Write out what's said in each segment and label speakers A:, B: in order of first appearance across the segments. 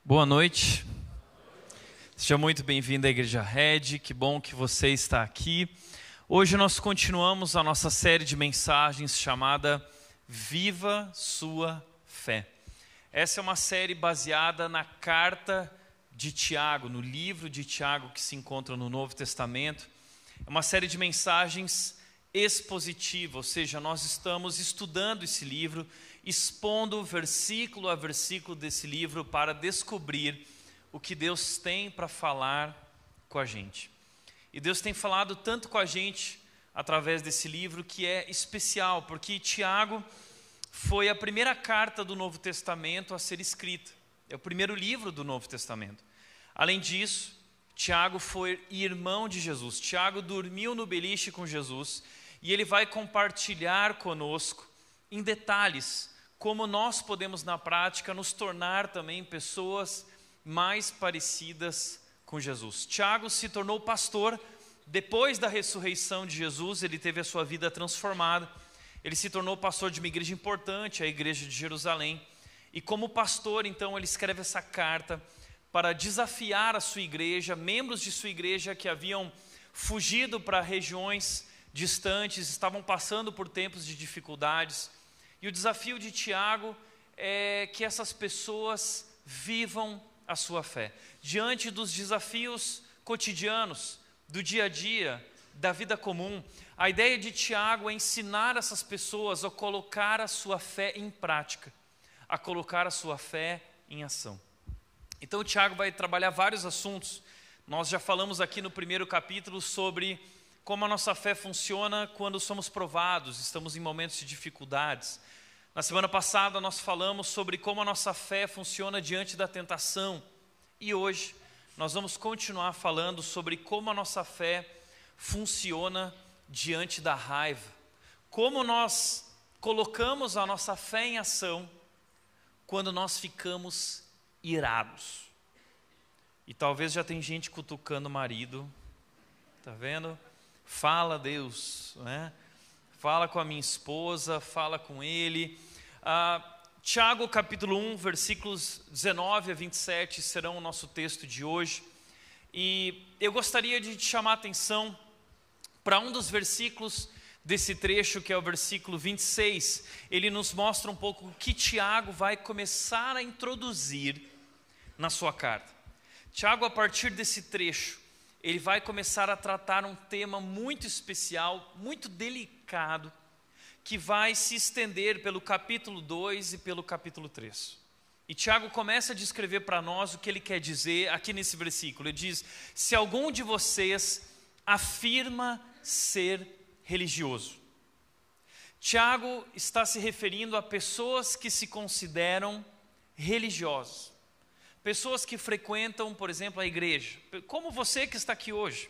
A: Boa noite, seja muito bem-vindo à Igreja Red, que bom que você está aqui. Hoje nós continuamos a nossa série de mensagens chamada Viva Sua Fé. Essa é uma série baseada na carta de Tiago, no livro de Tiago que se encontra no Novo Testamento. É uma série de mensagens expositiva, ou seja, nós estamos estudando esse livro, expondo versículo a versículo desse livro para descobrir o que Deus tem para falar com a gente. E Deus tem falado tanto com a gente através desse livro que é especial, porque Tiago foi a primeira carta do Novo Testamento a ser escrita. É o primeiro livro do Novo Testamento. Além disso, Tiago foi irmão de Jesus. Tiago dormiu no beliche com Jesus e ele vai compartilhar conosco em detalhes como nós podemos na prática nos tornar também pessoas mais parecidas com Jesus. Tiago se tornou pastor depois da ressurreição de Jesus, ele teve a sua vida transformada. Ele se tornou pastor de uma igreja importante, a igreja de Jerusalém. E como pastor, então, ele escreve essa carta para desafiar a sua igreja, membros de sua igreja que haviam fugido para regiões distantes, estavam passando por tempos de dificuldades. E o desafio de Tiago é que essas pessoas vivam a sua fé. Diante dos desafios cotidianos, do dia a dia, da vida comum, a ideia de Tiago é ensinar essas pessoas a colocar a sua fé em prática, a colocar a sua fé em ação. Então Tiago vai trabalhar vários assuntos. Nós já falamos aqui no primeiro capítulo sobre como a nossa fé funciona quando somos provados, estamos em momentos de dificuldades. Na semana passada nós falamos sobre como a nossa fé funciona diante da tentação. E hoje nós vamos continuar falando sobre como a nossa fé funciona diante da raiva. Como nós colocamos a nossa fé em ação quando nós ficamos irados. E talvez já tem gente cutucando o marido, tá vendo? Fala Deus, né? Fala com a minha esposa, fala com ele. Tiago capítulo 1, versículos 19 a 27 serão o nosso texto de hoje. E eu gostaria de te chamar a atenção para um dos versículos desse trecho, que é o versículo 26. Ele nos mostra um pouco o que Tiago vai começar a introduzir na sua carta. Tiago, a partir desse trecho, ele vai começar a tratar um tema muito especial, muito delicado, que vai se estender pelo capítulo 2 e pelo capítulo 3. E Tiago começa a descrever para nós o que ele quer dizer aqui nesse versículo. Ele diz: se algum de vocês afirma ser religioso. Tiago está se referindo a pessoas que se consideram religiosas. Pessoas que frequentam, por exemplo, a igreja, como você que está aqui hoje.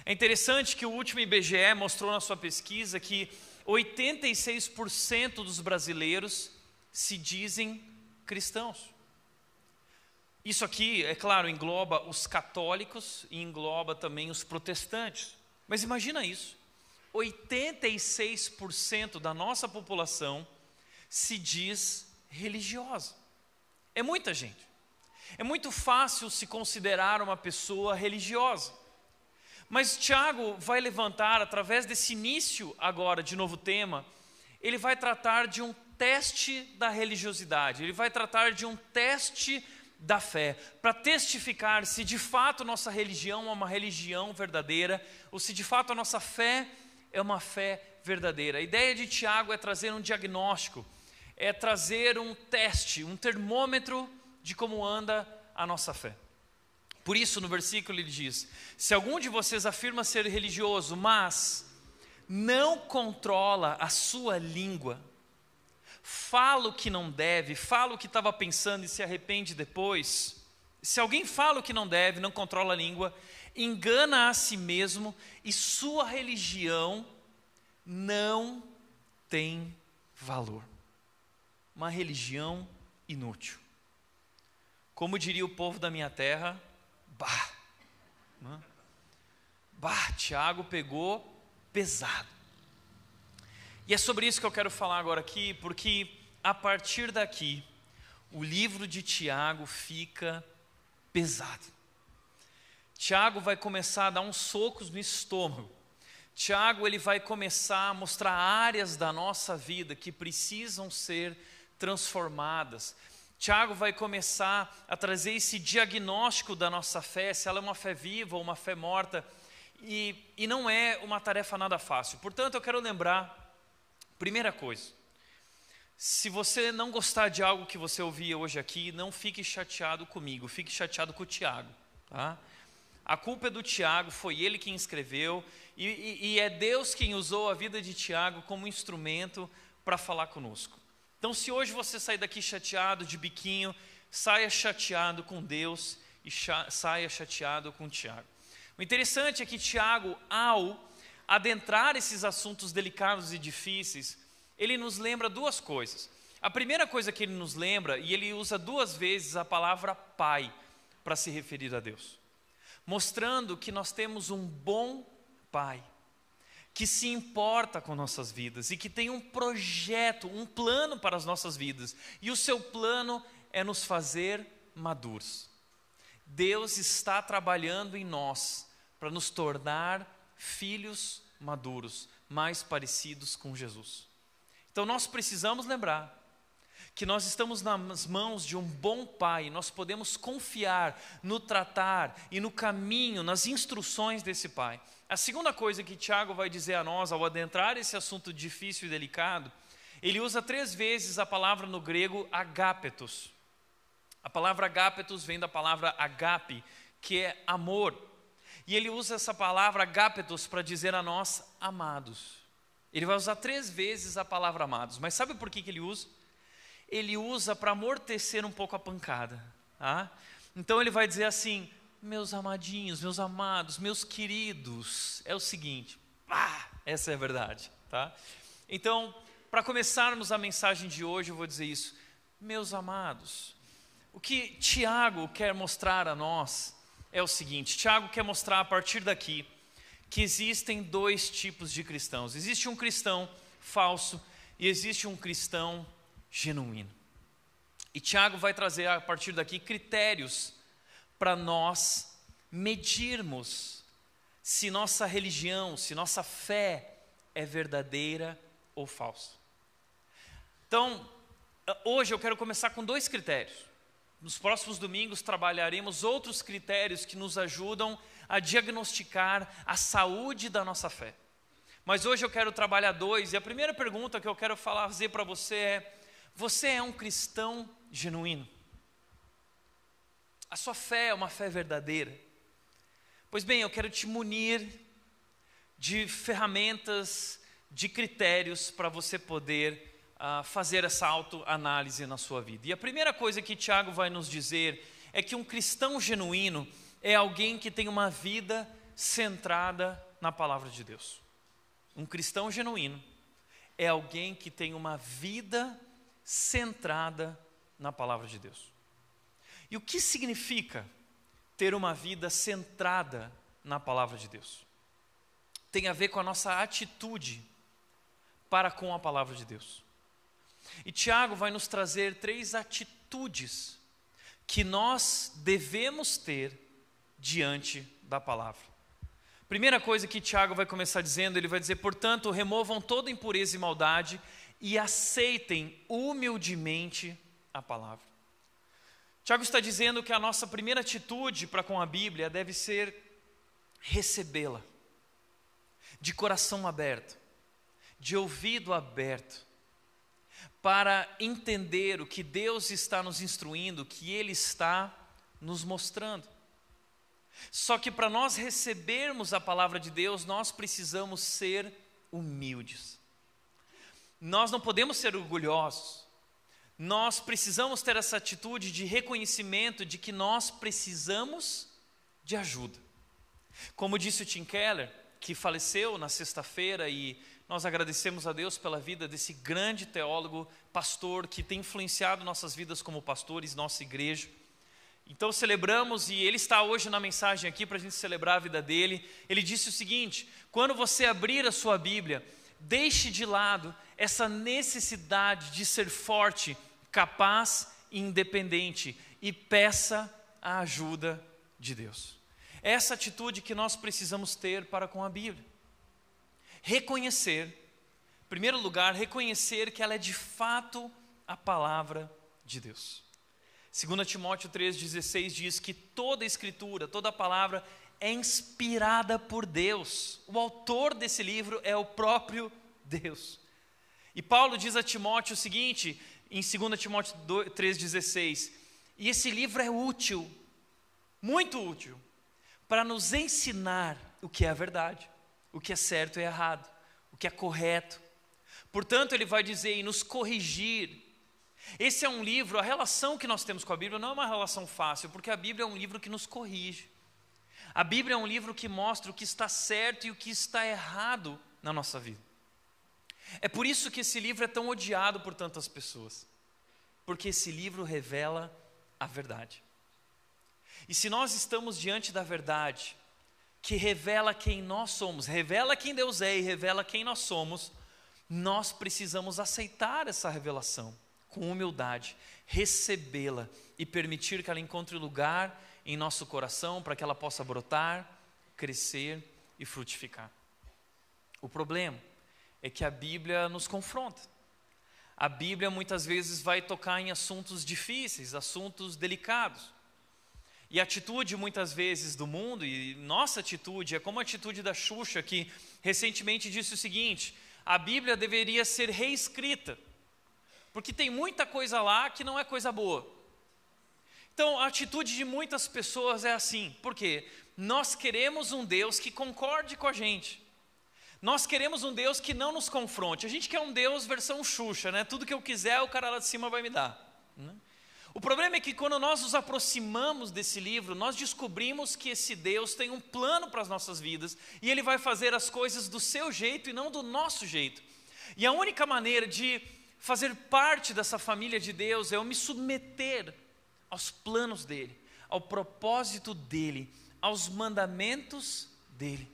A: É interessante que o último IBGE mostrou na sua pesquisa que 86% dos brasileiros se dizem cristãos. Isso aqui, é claro, engloba os católicos e engloba também os protestantes. Mas imagina isso, 86% da nossa população se diz religiosa. É muita gente. É muito fácil se considerar uma pessoa religiosa. Mas Tiago vai levantar, através desse início agora de novo tema, ele vai tratar de um teste da religiosidade, ele vai tratar de um teste da fé, para testificar se de fato nossa religião é uma religião verdadeira, ou se de fato a nossa fé é uma fé verdadeira. A ideia de Tiago é trazer um diagnóstico, é trazer um teste, um termômetro de como anda a nossa fé. Por isso, no versículo ele diz: se algum de vocês afirma ser religioso, mas não controla a sua língua, fala o que não deve, fala o que estava pensando e se arrepende depois. Se alguém fala o que não deve, não controla a língua, engana a si mesmo e sua religião não tem valor. Uma religião inútil. Como diria o povo da minha terra, Tiago pegou pesado. E é sobre isso que eu quero falar agora aqui, porque a partir daqui, o livro de Tiago fica pesado. Tiago vai começar a dar uns socos no estômago. Tiago, ele vai começar a mostrar áreas da nossa vida que precisam ser transformadas. Tiago vai começar a trazer esse diagnóstico da nossa fé, se ela é uma fé viva ou uma fé morta, e não é uma tarefa nada fácil. Portanto, eu quero lembrar, primeira coisa, se você não gostar de algo que você ouvia hoje aqui, não fique chateado comigo, fique chateado com o Tiago, tá? A culpa é do Tiago, foi ele quem escreveu, e é Deus quem usou a vida de Tiago como instrumento para falar conosco. Então, se hoje você sair daqui chateado, de biquinho, saia chateado com Deus e saia chateado com Tiago. O interessante é que Tiago, ao adentrar esses assuntos delicados e difíceis, ele nos lembra duas coisas. A primeira coisa que ele nos lembra, e ele usa duas vezes a palavra pai para se referir a Deus, mostrando que nós temos um bom pai, que se importa com nossas vidas e que tem um projeto, um plano para as nossas vidas, e o seu plano é nos fazer maduros. Deus está trabalhando em nós para nos tornar filhos maduros, mais parecidos com Jesus. Então nós precisamos lembrar que nós estamos nas mãos de um bom pai, nós podemos confiar no tratar e no caminho, nas instruções desse pai. A segunda coisa que Tiago vai dizer a nós, ao adentrar esse assunto difícil e delicado, ele usa 3 vezes a palavra no grego agapetos. A palavra agapetos vem da palavra agape, que é amor. E ele usa essa palavra agapetos para dizer a nós amados. Ele vai usar 3 vezes a palavra amados. Mas sabe por que ele usa? Ele usa para amortecer um pouco a pancada. Tá? Então ele vai dizer assim: meus amadinhos, meus amados, meus queridos, é o seguinte, essa é a verdade. Tá? Então, para começarmos a mensagem de hoje, eu vou dizer isso: meus amados, o que Tiago quer mostrar a nós é o seguinte: Tiago quer mostrar a partir daqui que existem 2 tipos de cristãos. Existe um cristão falso e existe um cristão genuíno. E Tiago vai trazer a partir daqui critérios para nós medirmos se nossa religião, se nossa fé é verdadeira ou falsa. Então, hoje eu quero começar com 2 critérios. Nos próximos domingos trabalharemos outros critérios que nos ajudam a diagnosticar a saúde da nossa fé. Mas hoje eu quero trabalhar 2, e a primeira pergunta que eu quero fazer para você é: você é um cristão genuíno? A sua fé é uma fé verdadeira? Pois bem, eu quero te munir de ferramentas, de critérios para você poder fazer essa autoanálise na sua vida. E a primeira coisa que Tiago vai nos dizer é que um cristão genuíno é alguém que tem uma vida centrada na palavra de Deus. Um cristão genuíno é alguém que tem uma vida centrada na palavra de Deus. E o que significa ter uma vida centrada na palavra de Deus? Tem a ver com a nossa atitude para com a palavra de Deus. E Tiago vai nos trazer 3 atitudes que nós devemos ter diante da palavra. Primeira coisa que Tiago vai começar dizendo, ele vai dizer: portanto, removam toda impureza e maldade, e aceitem humildemente a palavra. Tiago está dizendo que a nossa primeira atitude para com a Bíblia deve ser recebê-la, de coração aberto, de ouvido aberto, para entender o que Deus está nos instruindo, o que Ele está nos mostrando. Só que para nós recebermos a palavra de Deus, nós precisamos ser humildes. Nós não podemos ser orgulhosos. Nós precisamos ter essa atitude de reconhecimento de que nós precisamos de ajuda. Como disse o Tim Keller, que faleceu na sexta-feira, e nós agradecemos a Deus pela vida desse grande teólogo, pastor, que tem influenciado nossas vidas como pastores, nossa igreja. Então celebramos, e ele está hoje na mensagem aqui para a gente celebrar a vida dele. Ele disse o seguinte: quando você abrir a sua Bíblia, deixe de lado essa necessidade de ser forte, capaz e independente, e peça a ajuda de Deus. Essa atitude que nós precisamos ter para com a Bíblia. Reconhecer, em primeiro lugar, reconhecer que ela é de fato a palavra de Deus. 2 Timóteo 3,16 diz que toda a escritura, toda a palavra é inspirada por Deus. O autor desse livro é o próprio Deus. E Paulo diz a Timóteo o seguinte, em 2 Timóteo 3,16, e esse livro é útil, muito útil, para nos ensinar o que é a verdade, o que é certo e errado, o que é correto. Portanto, ele vai dizer, e nos corrigir. Esse é um livro, a relação que nós temos com a Bíblia não é uma relação fácil, porque a Bíblia é um livro que nos corrige. A Bíblia é um livro que mostra o que está certo e o que está errado na nossa vida. É por isso que esse livro é tão odiado por tantas pessoas, porque esse livro revela a verdade. E se nós estamos diante da verdade, que revela quem nós somos, revela quem Deus é e revela quem nós somos, nós precisamos aceitar essa revelação com humildade, recebê-la e permitir que ela encontre lugar em nosso coração para que ela possa brotar, crescer e frutificar. O problema é que a Bíblia nos confronta. A Bíblia muitas vezes vai tocar em assuntos difíceis, assuntos delicados. E a atitude muitas vezes do mundo, e nossa atitude, é como a atitude da Xuxa, que recentemente disse o seguinte: a Bíblia deveria ser reescrita, porque tem muita coisa lá que não é coisa boa. Então a atitude de muitas pessoas é assim, por quê? Nós queremos um Deus que concorde com a gente. Nós queremos um Deus que não nos confronte. A gente quer um Deus versão Xuxa, né? Tudo que eu quiser o cara lá de cima vai me dar, né? O problema é que quando nós nos aproximamos desse livro, nós descobrimos que esse Deus tem um plano para as nossas vidas, e Ele vai fazer as coisas do seu jeito e não do nosso jeito. E a única maneira de fazer parte dessa família de Deus é eu me submeter aos planos dEle, ao propósito dEle, aos mandamentos dEle.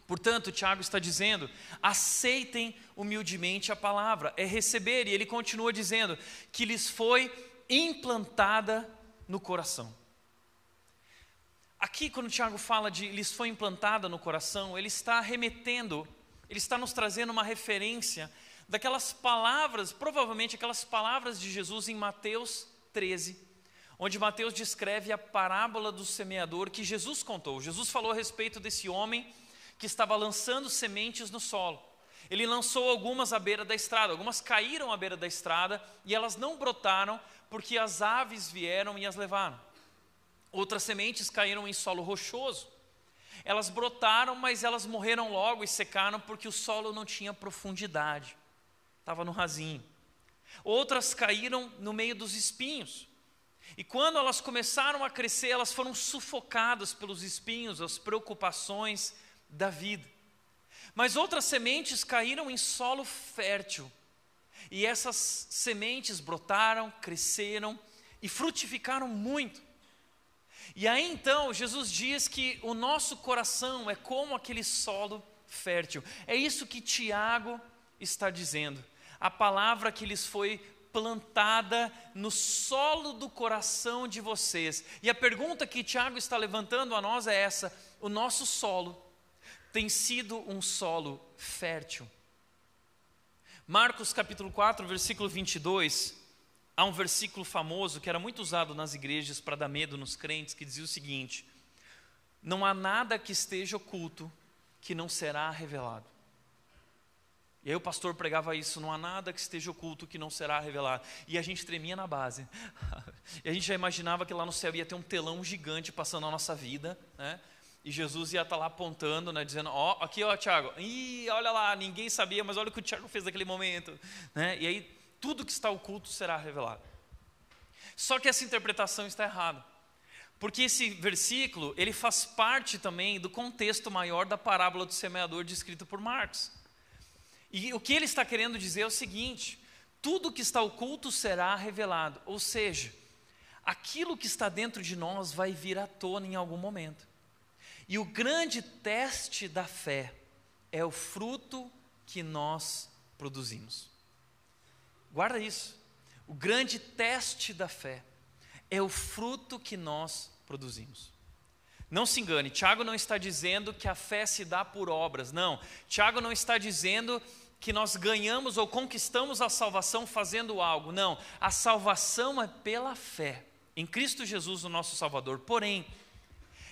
A: Portanto, Tiago está dizendo, aceitem humildemente a palavra, é receber, e ele continua dizendo que lhes foi implantada no coração. Aqui, quando o Tiago fala de lhes foi implantada no coração, ele está remetendo, ele está nos trazendo uma referência daquelas palavras, provavelmente aquelas palavras de Jesus em Mateus 13, onde Mateus descreve a parábola do semeador que Jesus contou. Jesus falou a respeito desse homem que estava lançando sementes no solo. Ele lançou algumas à beira da estrada, algumas caíram à beira da estrada e elas não brotaram porque as aves vieram e as levaram. Outras sementes caíram em solo rochoso. Elas brotaram, mas elas morreram logo e secaram porque o solo não tinha profundidade, estava no rasinho. Outras caíram no meio dos espinhos. E quando elas começaram a crescer, elas foram sufocadas pelos espinhos, as preocupações da vida. Mas outras sementes caíram em solo fértil. E essas sementes brotaram, cresceram e frutificaram muito. E aí então Jesus diz que o nosso coração é como aquele solo fértil. É isso que Tiago está dizendo. A palavra que lhes foi plantada no solo do coração de vocês. E a pergunta que Tiago está levantando a nós é essa: o nosso solo tem sido um solo fértil? Marcos capítulo 4, versículo 22, há um versículo famoso que era muito usado nas igrejas para dar medo nos crentes, que dizia o seguinte: não há nada que esteja oculto que não será revelado. E aí o pastor pregava isso: não há nada que esteja oculto que não será revelado. E a gente tremia na base. E a gente já imaginava que lá no céu ia ter um telão gigante passando a nossa vida, né? E Jesus ia estar lá apontando, né, dizendo: ó, aqui ó, Tiago, ih, olha lá, ninguém sabia, mas olha o que o Tiago fez naquele momento, né? E aí tudo que está oculto será revelado. Só que essa interpretação está errada, porque esse versículo, ele faz parte também do contexto maior da parábola do semeador descrito por Marcos. E o que ele está querendo dizer é o seguinte: tudo que está oculto será revelado, ou seja, aquilo que está dentro de nós vai vir à tona em algum momento. E o grande teste da fé é o fruto que nós produzimos. Guarda isso. O grande teste da fé é o fruto que nós produzimos. Não se engane, Tiago não está dizendo que a fé se dá por obras, não. Tiago não está dizendo que nós ganhamos ou conquistamos a salvação fazendo algo, não. A salvação é pela fé em Cristo Jesus, o nosso Salvador. Porém,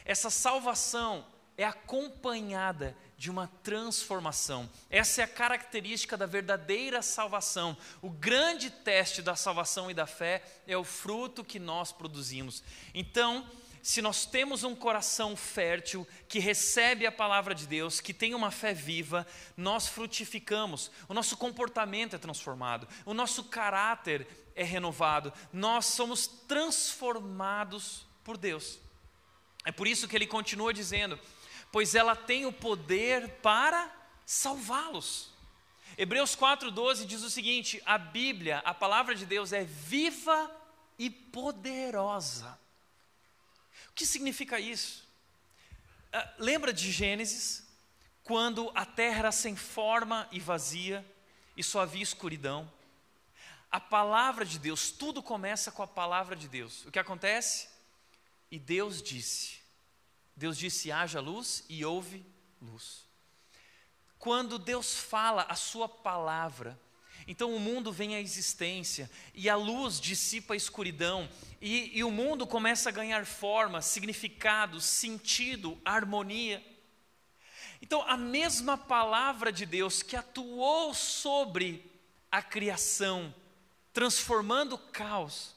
A: essa salvação é acompanhada de uma transformação. Essa é a característica da verdadeira salvação. O grande teste da salvação e da fé é o fruto que nós produzimos. Então, se nós temos um coração fértil, que recebe a palavra de Deus, que tem uma fé viva, nós frutificamos, o nosso comportamento é transformado, o nosso caráter é renovado, nós somos transformados por Deus. É por isso que ele continua dizendo: pois ela tem o poder para salvá-los. Hebreus 4,12 diz o seguinte: a Bíblia, a palavra de Deus, é viva e poderosa. O que significa isso? Lembra de Gênesis, quando a terra era sem forma e vazia, e só havia escuridão? A palavra de Deus, tudo começa com a palavra de Deus. O que acontece? E Deus disse, haja luz, e houve luz. Quando Deus fala a sua palavra, então o mundo vem à existência, e a luz dissipa a escuridão, e o mundo começa a ganhar forma, significado, sentido, harmonia. Então a mesma palavra de Deus que atuou sobre a criação, transformando o caos,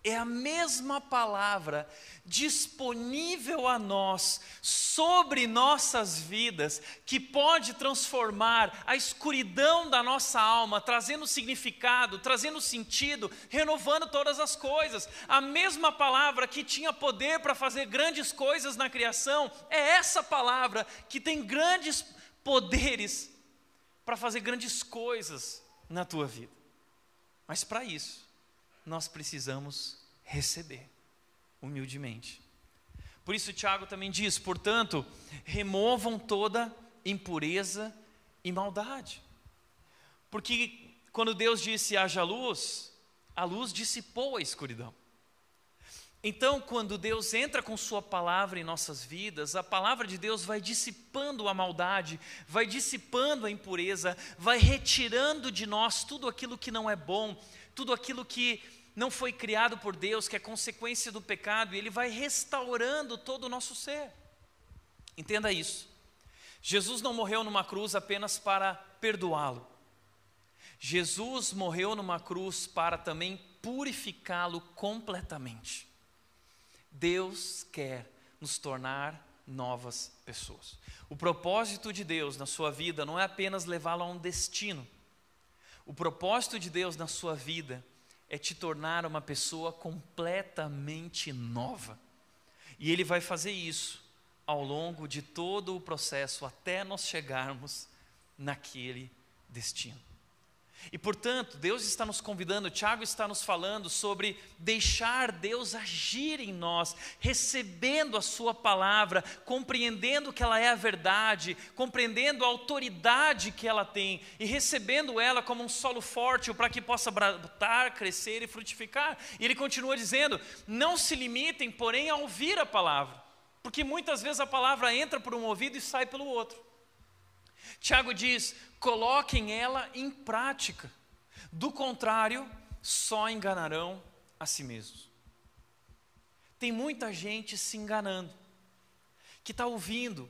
A: é a mesma palavra disponível a nós, sobre nossas vidas, que pode transformar a escuridão da nossa alma, trazendo significado, trazendo sentido, renovando todas as coisas. A mesma palavra que tinha poder para fazer grandes coisas na criação, é essa palavra que tem grandes poderes para fazer grandes coisas na tua vida. Mas para isso, nós precisamos receber humildemente. Por isso Tiago também diz: portanto, removam toda impureza e maldade. Porque quando Deus disse haja luz, a luz dissipou a escuridão. Então, quando Deus entra com sua palavra em nossas vidas, a palavra de Deus vai dissipando a maldade, vai dissipando a impureza, vai retirando de nós tudo aquilo que não é bom, tudo aquilo que não foi criado por Deus, que é consequência do pecado, e Ele vai restaurando todo o nosso ser. Entenda isso. Jesus não morreu numa cruz apenas para perdoá-lo. Jesus morreu numa cruz para também purificá-lo completamente. Deus quer nos tornar novas pessoas. O propósito de Deus na sua vida não é apenas levá-lo a um destino. O propósito de Deus na sua vida é te tornar uma pessoa completamente nova. E Ele vai fazer isso ao longo de todo o processo, até nós chegarmos naquele destino. E portanto, Deus está nos convidando, Tiago está nos falando sobre deixar Deus agir em nós, recebendo a sua palavra, compreendendo que ela é a verdade, compreendendo a autoridade que ela tem e recebendo ela como um solo fértil para que possa brotar, crescer e frutificar. E ele continua dizendo: não se limitem, porém, a ouvir a palavra, porque muitas vezes a palavra entra por um ouvido e sai pelo outro. Tiago diz: coloquem ela em prática, do contrário, só enganarão a si mesmos. Tem muita gente se enganando, que está ouvindo,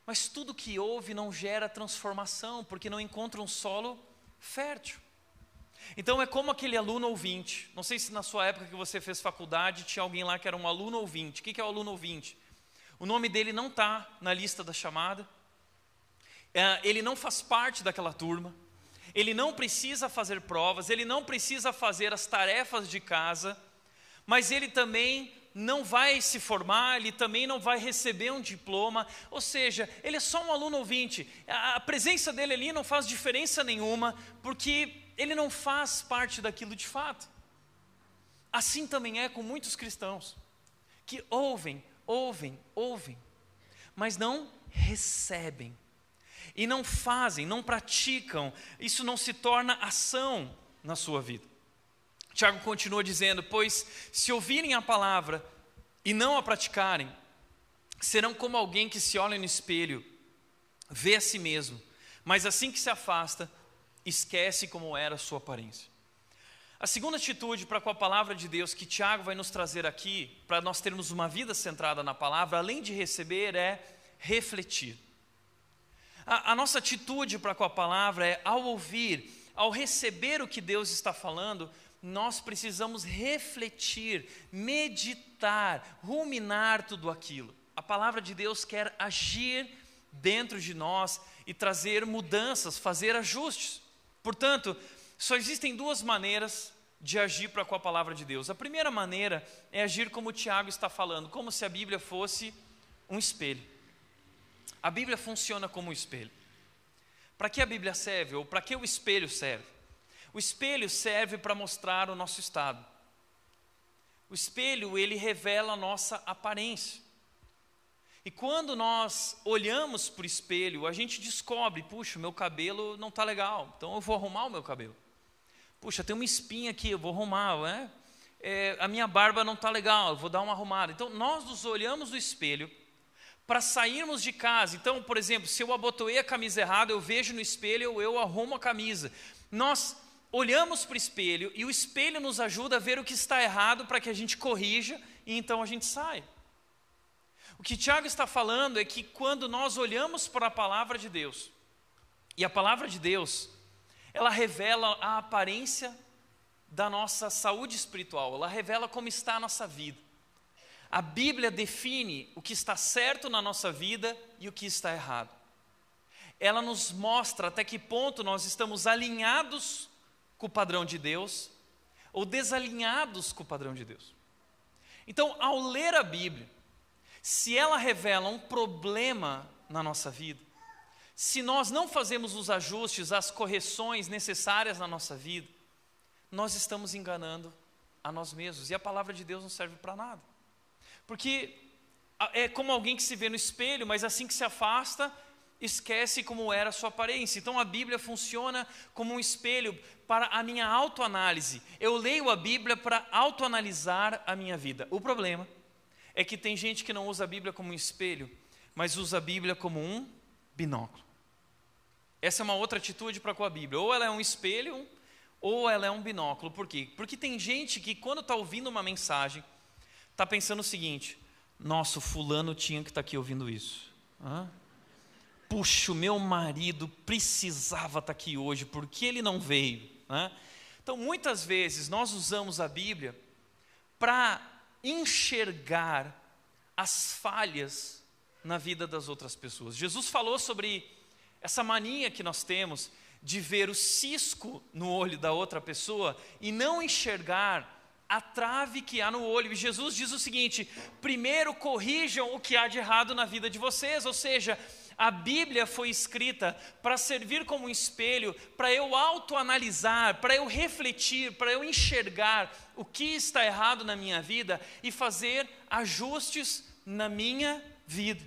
A: mas tudo que ouve não gera transformação, porque não encontra um solo fértil. Então é como aquele aluno ouvinte. Não sei se na sua época que você fez faculdade tinha alguém lá que era um aluno ouvinte. O que é o aluno ouvinte? O nome dele não está na lista da chamada, ele não faz parte daquela turma, ele não precisa fazer provas, ele não precisa fazer as tarefas de casa, mas ele também não vai se formar, ele também não vai receber um diploma, ou seja, ele é só um aluno ouvinte. A presença dele ali não faz diferença nenhuma, porque ele não faz parte daquilo de fato. Assim também é com muitos cristãos, que ouvem, mas não recebem, e não fazem, não praticam, isso não se torna ação na sua vida. Tiago continua dizendo: pois se ouvirem a palavra e não a praticarem, serão como alguém que se olha no espelho, vê a si mesmo, mas assim que se afasta, esquece como era a sua aparência. A segunda atitude para com a palavra de Deus que Tiago vai nos trazer aqui, para nós termos uma vida centrada na palavra, além de receber, é refletir. A nossa atitude para com a palavra é, ao ouvir, ao receber o que Deus está falando, nós precisamos refletir, meditar, ruminar tudo aquilo. A palavra de Deus quer agir dentro de nós e trazer mudanças, fazer ajustes. Portanto, só existem duas maneiras de agir para com a palavra de Deus. A primeira maneira é agir como o Tiago está falando, como se a Bíblia fosse um espelho. A Bíblia funciona como um espelho. Para que a Bíblia serve, ou para que o espelho serve? O espelho serve para mostrar o nosso estado. O espelho, ele revela a nossa aparência. E quando nós olhamos para o espelho, a gente descobre: puxa, meu cabelo não está legal, então eu vou arrumar o meu cabelo. Puxa, tem uma espinha aqui, eu vou arrumar, né? A minha barba não está legal, eu vou dar uma arrumada. Então nós nos olhamos no espelho para sairmos de casa. Então, por exemplo, se eu abotoei a camisa errada, eu vejo no espelho, eu arrumo a camisa. Nós olhamos para o espelho e o espelho nos ajuda a ver o que está errado para que a gente corrija e então a gente sai. O que Tiago está falando é que quando nós olhamos para a palavra de Deus, e a palavra de Deus, ela revela a aparência da nossa saúde espiritual, ela revela como está a nossa vida. A Bíblia define o que está certo na nossa vida e o que está errado. Ela nos mostra até que ponto nós estamos alinhados com o padrão de Deus ou desalinhados com o padrão de Deus. Então, ao ler a Bíblia, se ela revela um problema na nossa vida, se nós não fazemos os ajustes, as correções necessárias na nossa vida, nós estamos enganando a nós mesmos, e a palavra de Deus não serve para nada. Porque é como alguém que se vê no espelho, mas assim que se afasta, esquece como era a sua aparência. Então a Bíblia funciona como um espelho para a minha autoanálise. Eu leio a Bíblia para autoanalisar a minha vida. O problema é que tem gente que não usa a Bíblia como um espelho, mas usa a Bíblia como um binóculo. Essa é uma outra atitude para com a Bíblia. Ou ela é um espelho, ou ela é um binóculo. Por quê? Porque tem gente que quando está ouvindo uma mensagem, está pensando o seguinte: nossa, o fulano tinha que estar aqui ouvindo isso. Puxa, o meu marido precisava estar aqui hoje, por que ele não veio? Então, muitas vezes, nós usamos a Bíblia para enxergar as falhas na vida das outras pessoas. Jesus falou sobre essa mania que nós temos de ver o cisco no olho da outra pessoa e não enxergar a trave que há no olho. E Jesus diz o seguinte: primeiro corrijam o que há de errado na vida de vocês. Ou seja, a Bíblia foi escrita para servir como um espelho, para eu autoanalisar, para eu refletir, para eu enxergar o que está errado na minha vida e fazer ajustes na minha vida.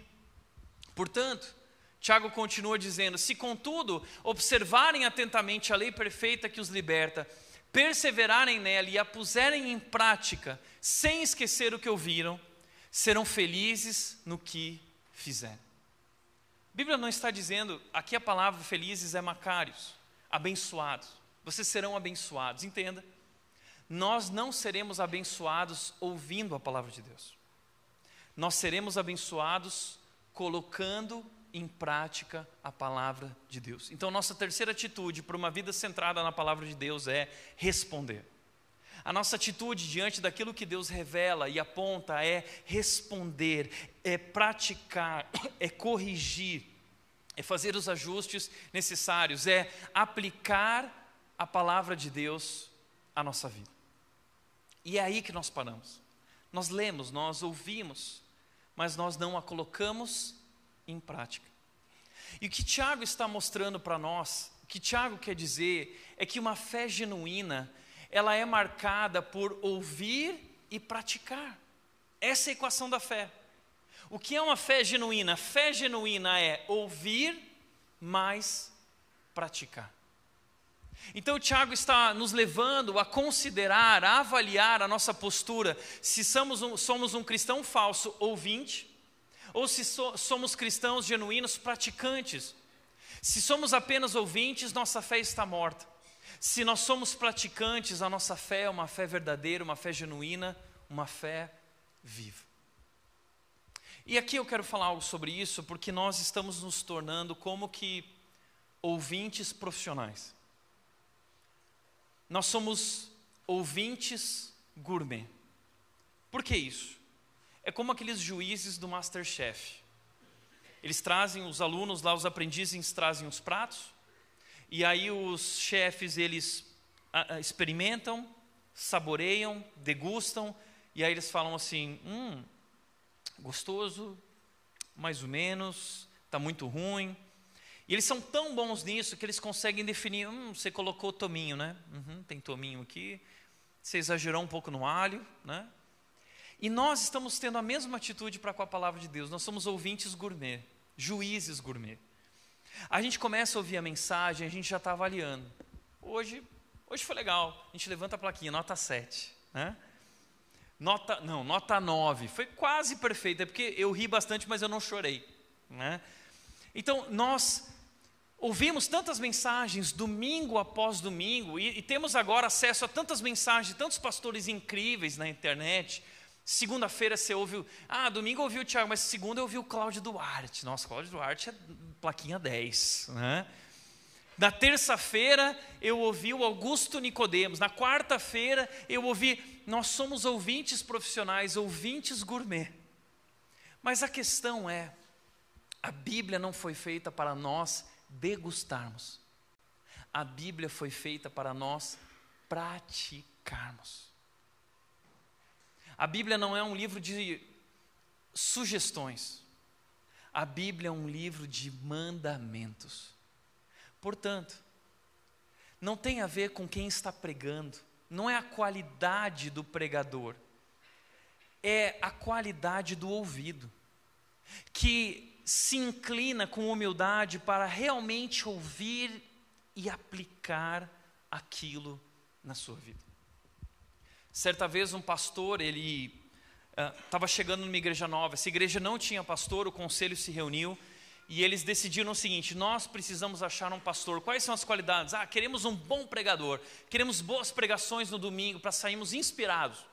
A: Portanto, Tiago continua dizendo: se contudo observarem atentamente a lei perfeita que os liberta, perseverarem nela e a puserem em prática, sem esquecer o que ouviram, serão felizes no que fizerem. Bíblia não está dizendo, aqui a palavra felizes é macários, abençoados. Vocês serão abençoados, entenda. Nós não seremos abençoados ouvindo a palavra de Deus. Nós seremos abençoados colocando em prática a palavra de Deus. Então, nossa terceira atitude para uma vida centrada na palavra de Deus é responder. A nossa atitude diante daquilo que Deus revela e aponta é responder, é praticar, é corrigir, é fazer os ajustes necessários, é aplicar a palavra de Deus à nossa vida. E é aí que nós paramos. Nós lemos, nós ouvimos, mas nós não a colocamos em prática. E o que Tiago está mostrando para nós, o que Tiago quer dizer é que uma fé genuína, ela é marcada por ouvir e praticar. Essa é a equação da fé. O que é uma fé genuína? Fé genuína é ouvir, mas praticar. Então o Tiago está nos levando a considerar, a avaliar a nossa postura, se somos um cristão falso ouvinte, ou se somos cristãos genuínos praticantes. Se somos apenas ouvintes, nossa fé está morta. Se nós somos praticantes, a nossa fé é uma fé verdadeira, uma fé genuína, uma fé viva. E aqui eu quero falar algo sobre isso, porque nós estamos nos tornando como que ouvintes profissionais. Nós somos ouvintes gourmet. Por que isso? É como aqueles juízes do MasterChef. Eles trazem os alunos lá, os aprendizes trazem os pratos, e aí os chefes, eles experimentam, saboreiam, degustam, e aí eles falam assim, gostoso, mais ou menos, está muito ruim. E eles são tão bons nisso que eles conseguem definir, você colocou tominho, né? Tem tominho aqui, você exagerou um pouco no alho, né? E nós estamos tendo a mesma atitude para com a palavra de Deus. Nós somos ouvintes gourmet, juízes gourmet. A gente começa a ouvir a mensagem, a gente já está avaliando. Hoje foi legal, a gente levanta a plaquinha, nota 7, né? Nota 9, foi quase perfeito, é porque eu ri bastante, mas eu não chorei, né? Então, nós ouvimos tantas mensagens, domingo após domingo, e temos agora acesso a tantas mensagens, tantos pastores incríveis na internet. Segunda-feira você ouviu, domingo eu ouvi o Tiago, mas segunda eu ouvi o Cláudio Duarte. Nossa, Cláudio Duarte é plaquinha 10, né? Na terça-feira eu ouvi o Augusto Nicodemos, na quarta-feira eu ouvi, nós somos ouvintes profissionais, ouvintes gourmet. Mas a questão é, a Bíblia não foi feita para nós degustarmos. A Bíblia foi feita para nós praticarmos. A Bíblia não é um livro de sugestões. A Bíblia é um livro de mandamentos. Portanto, não tem a ver com quem está pregando, não é a qualidade do pregador, é a qualidade do ouvido, que se inclina com humildade para realmente ouvir e aplicar aquilo na sua vida. Certa vez um pastor, ele estava chegando numa igreja nova, essa igreja não tinha pastor, o conselho se reuniu e eles decidiram o seguinte, nós precisamos achar um pastor, quais são as qualidades? Queremos um bom pregador, queremos boas pregações no domingo para sairmos inspirados.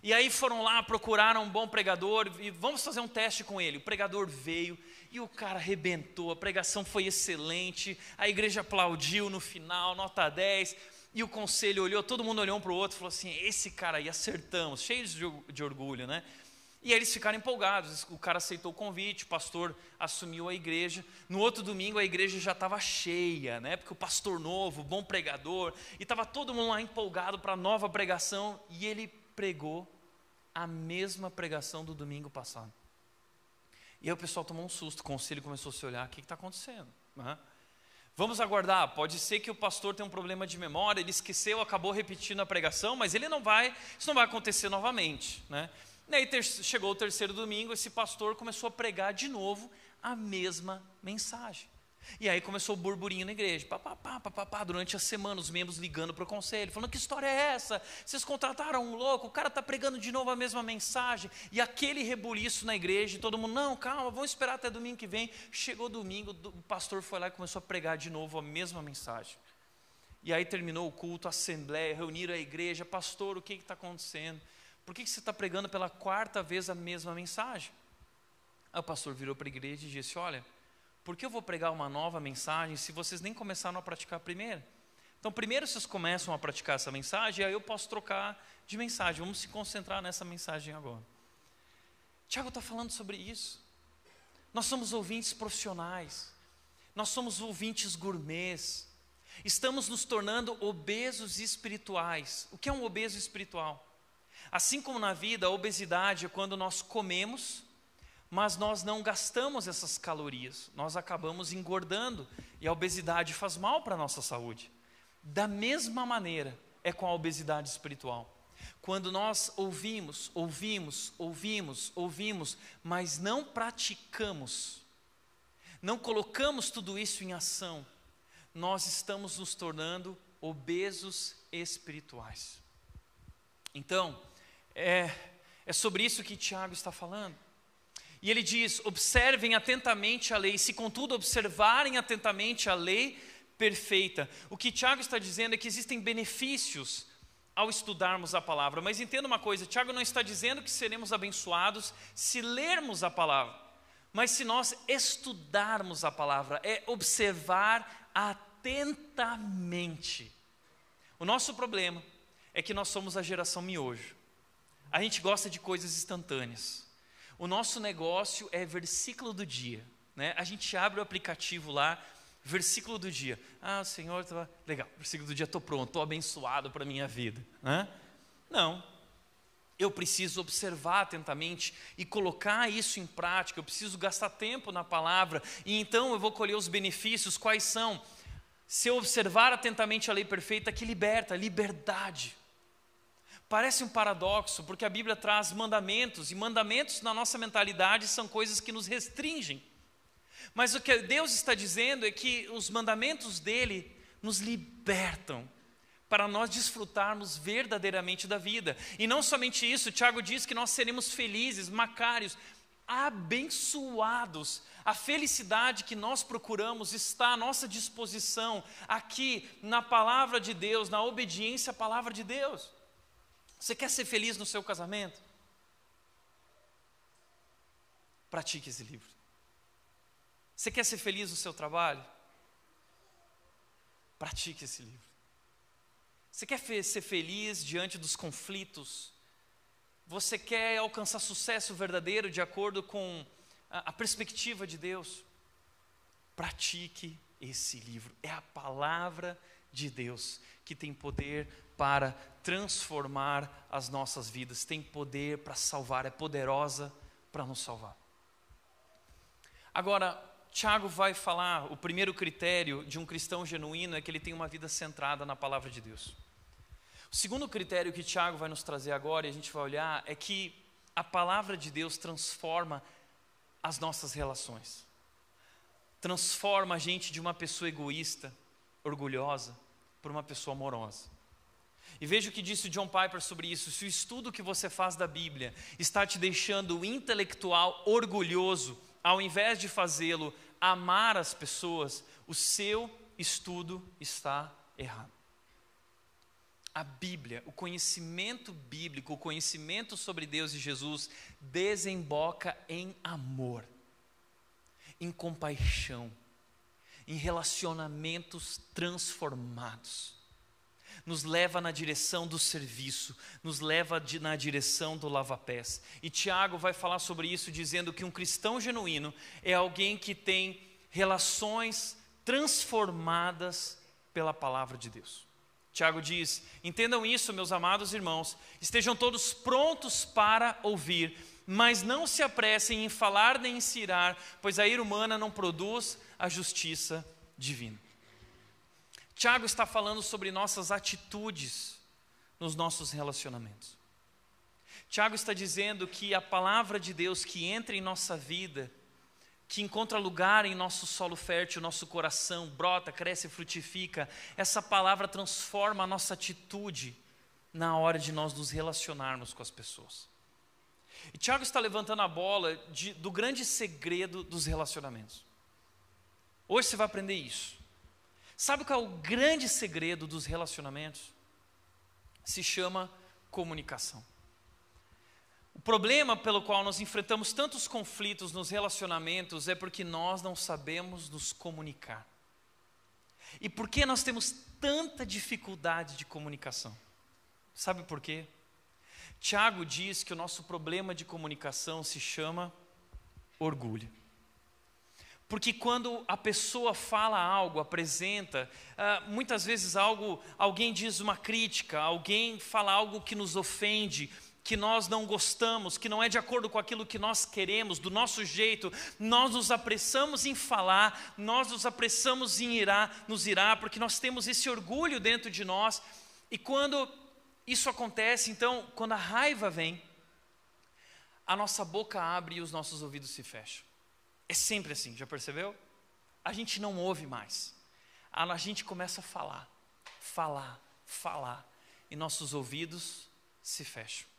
A: E aí foram lá, procuraram um bom pregador e vamos fazer um teste com ele. O pregador veio e o cara arrebentou, a pregação foi excelente, a igreja aplaudiu no final, nota 10, e o conselho olhou, todo mundo olhou um para o outro e falou assim, esse cara aí acertamos, cheios de orgulho, né? E aí eles ficaram empolgados, o cara aceitou o convite, o pastor assumiu a igreja. No outro domingo a igreja já estava cheia, né? Porque o pastor novo, bom pregador, e estava todo mundo lá empolgado para a nova pregação, e ele pregou a mesma pregação do domingo passado. E aí o pessoal tomou um susto, o conselho começou a se olhar, o que está acontecendo? Vamos aguardar, pode ser que o pastor tenha um problema de memória, ele esqueceu, acabou repetindo a pregação, mas isso não vai acontecer novamente, né? E aí chegou o terceiro domingo, esse pastor começou a pregar de novo a mesma mensagem. E aí começou o burburinho na igreja, durante a semana, os membros ligando para o conselho, falando: que história é essa? Vocês contrataram um louco, o cara está pregando de novo a mesma mensagem. E aquele rebuliço na igreja, e todo mundo: não, calma, vamos esperar até domingo que vem. Chegou domingo, o pastor foi lá e começou a pregar de novo a mesma mensagem. E aí terminou o culto, a assembleia, reuniram a igreja: pastor, o que está acontecendo? Por que você está pregando pela 4ª vez a mesma mensagem? Aí o pastor virou para a igreja e disse: olha, por que eu vou pregar uma nova mensagem se vocês nem começaram a praticar a primeira? Então primeiro vocês começam a praticar essa mensagem, e aí eu posso trocar de mensagem. Vamos se concentrar nessa mensagem agora. Tiago está falando sobre isso. Nós somos ouvintes profissionais, nós somos ouvintes gourmets, estamos nos tornando obesos espirituais. O que é um obeso espiritual? Assim como na vida, a obesidade é quando nós comemos, mas nós não gastamos essas calorias, nós acabamos engordando, e a obesidade faz mal para a nossa saúde. Da mesma maneira é com a obesidade espiritual. Quando nós ouvimos, mas não praticamos, não colocamos tudo isso em ação, nós estamos nos tornando obesos espirituais. Então, é sobre isso que Tiago está falando. E ele diz: observem atentamente a lei, se contudo observarem atentamente a lei perfeita. O que Tiago está dizendo é que existem benefícios ao estudarmos a palavra. Mas entenda uma coisa, Tiago não está dizendo que seremos abençoados se lermos a palavra, mas se nós estudarmos a palavra, é observar atentamente. O nosso problema é que nós somos a geração miojo. A gente gosta de coisas instantâneas. O nosso negócio é versículo do dia, né? A gente abre o aplicativo lá, versículo do dia. Ah, o Senhor, legal, versículo do dia, estou pronto, estou abençoado para a minha vida, né? Não, eu preciso observar atentamente e colocar isso em prática. Eu preciso gastar tempo na palavra, e então eu vou colher os benefícios. Quais são? Se eu observar atentamente a lei perfeita, que liberta, liberdade. Parece um paradoxo, porque a Bíblia traz mandamentos, e mandamentos na nossa mentalidade são coisas que nos restringem. Mas o que Deus está dizendo é que os mandamentos dele nos libertam, para nós desfrutarmos verdadeiramente da vida. E não somente isso, Tiago diz que nós seremos felizes, macários, abençoados. A felicidade que nós procuramos está à nossa disposição, aqui na palavra de Deus, na obediência à palavra de Deus. Você quer ser feliz no seu casamento? Pratique esse livro. Você quer ser feliz no seu trabalho? Pratique esse livro. Você quer ser feliz diante dos conflitos? Você quer alcançar sucesso verdadeiro de acordo com a perspectiva de Deus? Pratique esse livro. É a palavra de Deus que tem poder para transformar as nossas vidas, tem poder para salvar, é poderosa para nos salvar. Agora, Tiago vai falar, o primeiro critério de um cristão genuíno é que ele tem uma vida centrada na palavra de Deus. O segundo critério que Tiago vai nos trazer agora, e a gente vai olhar, é que a palavra de Deus transforma as nossas relações. Transforma a gente de uma pessoa egoísta, orgulhosa, para uma pessoa amorosa. E veja o que disse o John Piper sobre isso: se o estudo que você faz da Bíblia está te deixando intelectual orgulhoso, ao invés de fazê-lo amar as pessoas, o seu estudo está errado. A Bíblia, o conhecimento bíblico, o conhecimento sobre Deus e Jesus desemboca em amor, em compaixão, em relacionamentos transformados. Nos leva na direção do serviço, nos leva na direção do lava-pés. E Tiago vai falar sobre isso, dizendo que um cristão genuíno é alguém que tem relações transformadas pela palavra de Deus. Tiago diz: entendam isso, meus amados irmãos, estejam todos prontos para ouvir, mas não se apressem em falar nem em se irar, pois a ira humana não produz a justiça divina. Tiago está falando sobre nossas atitudes nos nossos relacionamentos. Tiago está dizendo que a palavra de Deus que entra em nossa vida, que encontra lugar em nosso solo fértil, nosso coração, brota, cresce e frutifica, essa palavra transforma a nossa atitude na hora de nós nos relacionarmos com as pessoas. E Tiago está levantando a bola do grande segredo dos relacionamentos. Hoje você vai aprender isso. Sabe qual é o grande segredo dos relacionamentos? Se chama comunicação. O problema pelo qual nós enfrentamos tantos conflitos nos relacionamentos é porque nós não sabemos nos comunicar. E por que nós temos tanta dificuldade de comunicação? Sabe por quê? Tiago diz que o nosso problema de comunicação se chama orgulho. Porque quando a pessoa fala algo, apresenta, muitas vezes alguém diz uma crítica, alguém fala algo que nos ofende, que nós não gostamos, que não é de acordo com aquilo que nós queremos, do nosso jeito, nós nos apressamos em falar, nós nos apressamos em nos irar, porque nós temos esse orgulho dentro de nós, e quando isso acontece, então, quando a raiva vem, a nossa boca abre e os nossos ouvidos se fecham. É sempre assim, já percebeu? A gente não ouve mais, a gente começa a falar, e nossos ouvidos se fecham.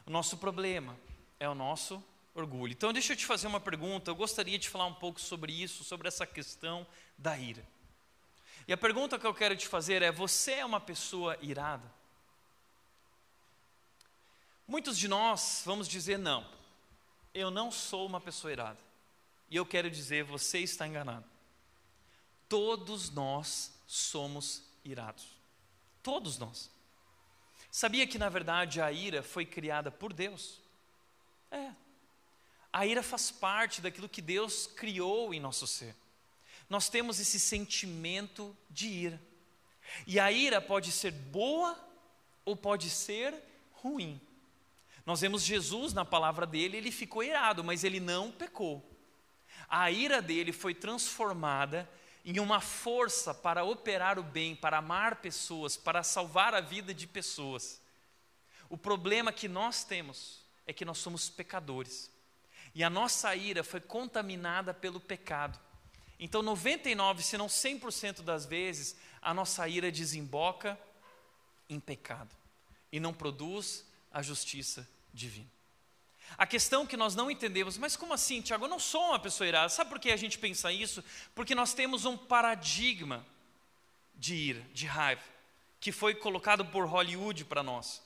A: O nosso problema é o nosso orgulho. Então deixa eu te fazer uma pergunta, eu gostaria de falar um pouco sobre isso, sobre essa questão da ira. E a pergunta que eu quero te fazer é: você é uma pessoa irada? Muitos de nós vamos dizer não, eu não sou uma pessoa irada. E eu quero dizer, você está enganado. Todos nós somos irados. Todos nós. Sabia que na verdade a ira foi criada por Deus? A ira faz parte daquilo que Deus criou em nosso ser. Nós temos esse sentimento de ira. E a ira pode ser boa ou pode ser ruim. Nós vemos Jesus na palavra dele, ele ficou irado, mas ele não pecou. A ira dele foi transformada em uma força para operar o bem, para amar pessoas, para salvar a vida de pessoas. O problema que nós temos é que nós somos pecadores. E a nossa ira foi contaminada pelo pecado. Então 99, se não 100% das vezes, a nossa ira desemboca em pecado. E não produz a justiça divina. A questão que nós não entendemos, mas como assim, Tiago? Eu não sou uma pessoa irada. Sabe por que a gente pensa isso? Porque nós temos um paradigma de ira, de raiva, que foi colocado por Hollywood para nós.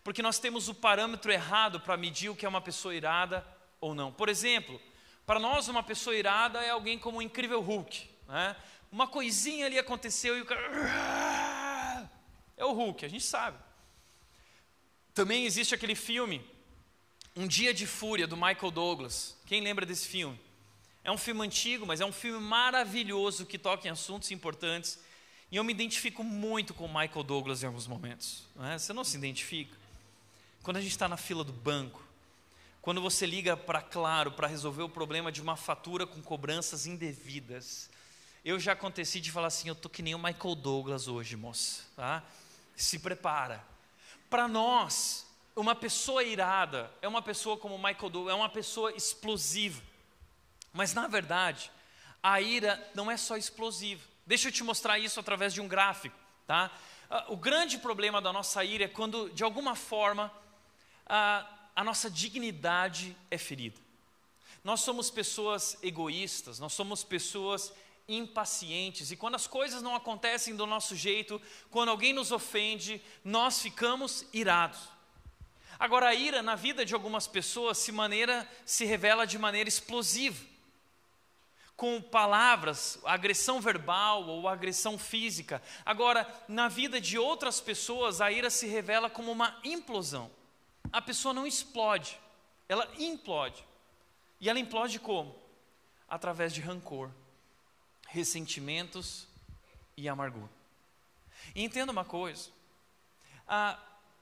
A: Porque nós temos o parâmetro errado para medir o que é uma pessoa irada ou não. Por exemplo, para nós uma pessoa irada é alguém como o Incrível Hulk, né? Uma coisinha ali aconteceu e o cara... É o Hulk, a gente sabe. Também existe aquele filme Um Dia de Fúria, do Michael Douglas. Quem lembra desse filme? É um filme antigo, mas é um filme maravilhoso que toca em assuntos importantes. E eu me identifico muito com o Michael Douglas em alguns momentos. Não é? Você não se identifica? Quando a gente está na fila do banco, quando você liga para Claro para resolver o problema de uma fatura com cobranças indevidas, eu já aconteci de falar assim: eu estou que nem o Michael Douglas hoje, moça. Tá? Se prepara. Para nós, uma pessoa irada é uma pessoa como o Michael Douglas, é uma pessoa explosiva. Mas na verdade, a ira não é só explosiva. Deixa eu te mostrar isso através de um gráfico, tá? O grande problema da nossa ira é quando, de alguma forma, a nossa dignidade é ferida. Nós somos pessoas egoístas, nós somos pessoas impacientes, e quando as coisas não acontecem do nosso jeito, quando alguém nos ofende, nós ficamos irados. Agora, a ira na vida de algumas pessoas se revela de maneira explosiva, com palavras, agressão verbal ou agressão física. Agora, na vida de outras pessoas, a ira se revela como uma implosão. A pessoa não explode, ela implode. E ela implode como? Através de rancor, ressentimentos e amargura. E entenda uma coisa: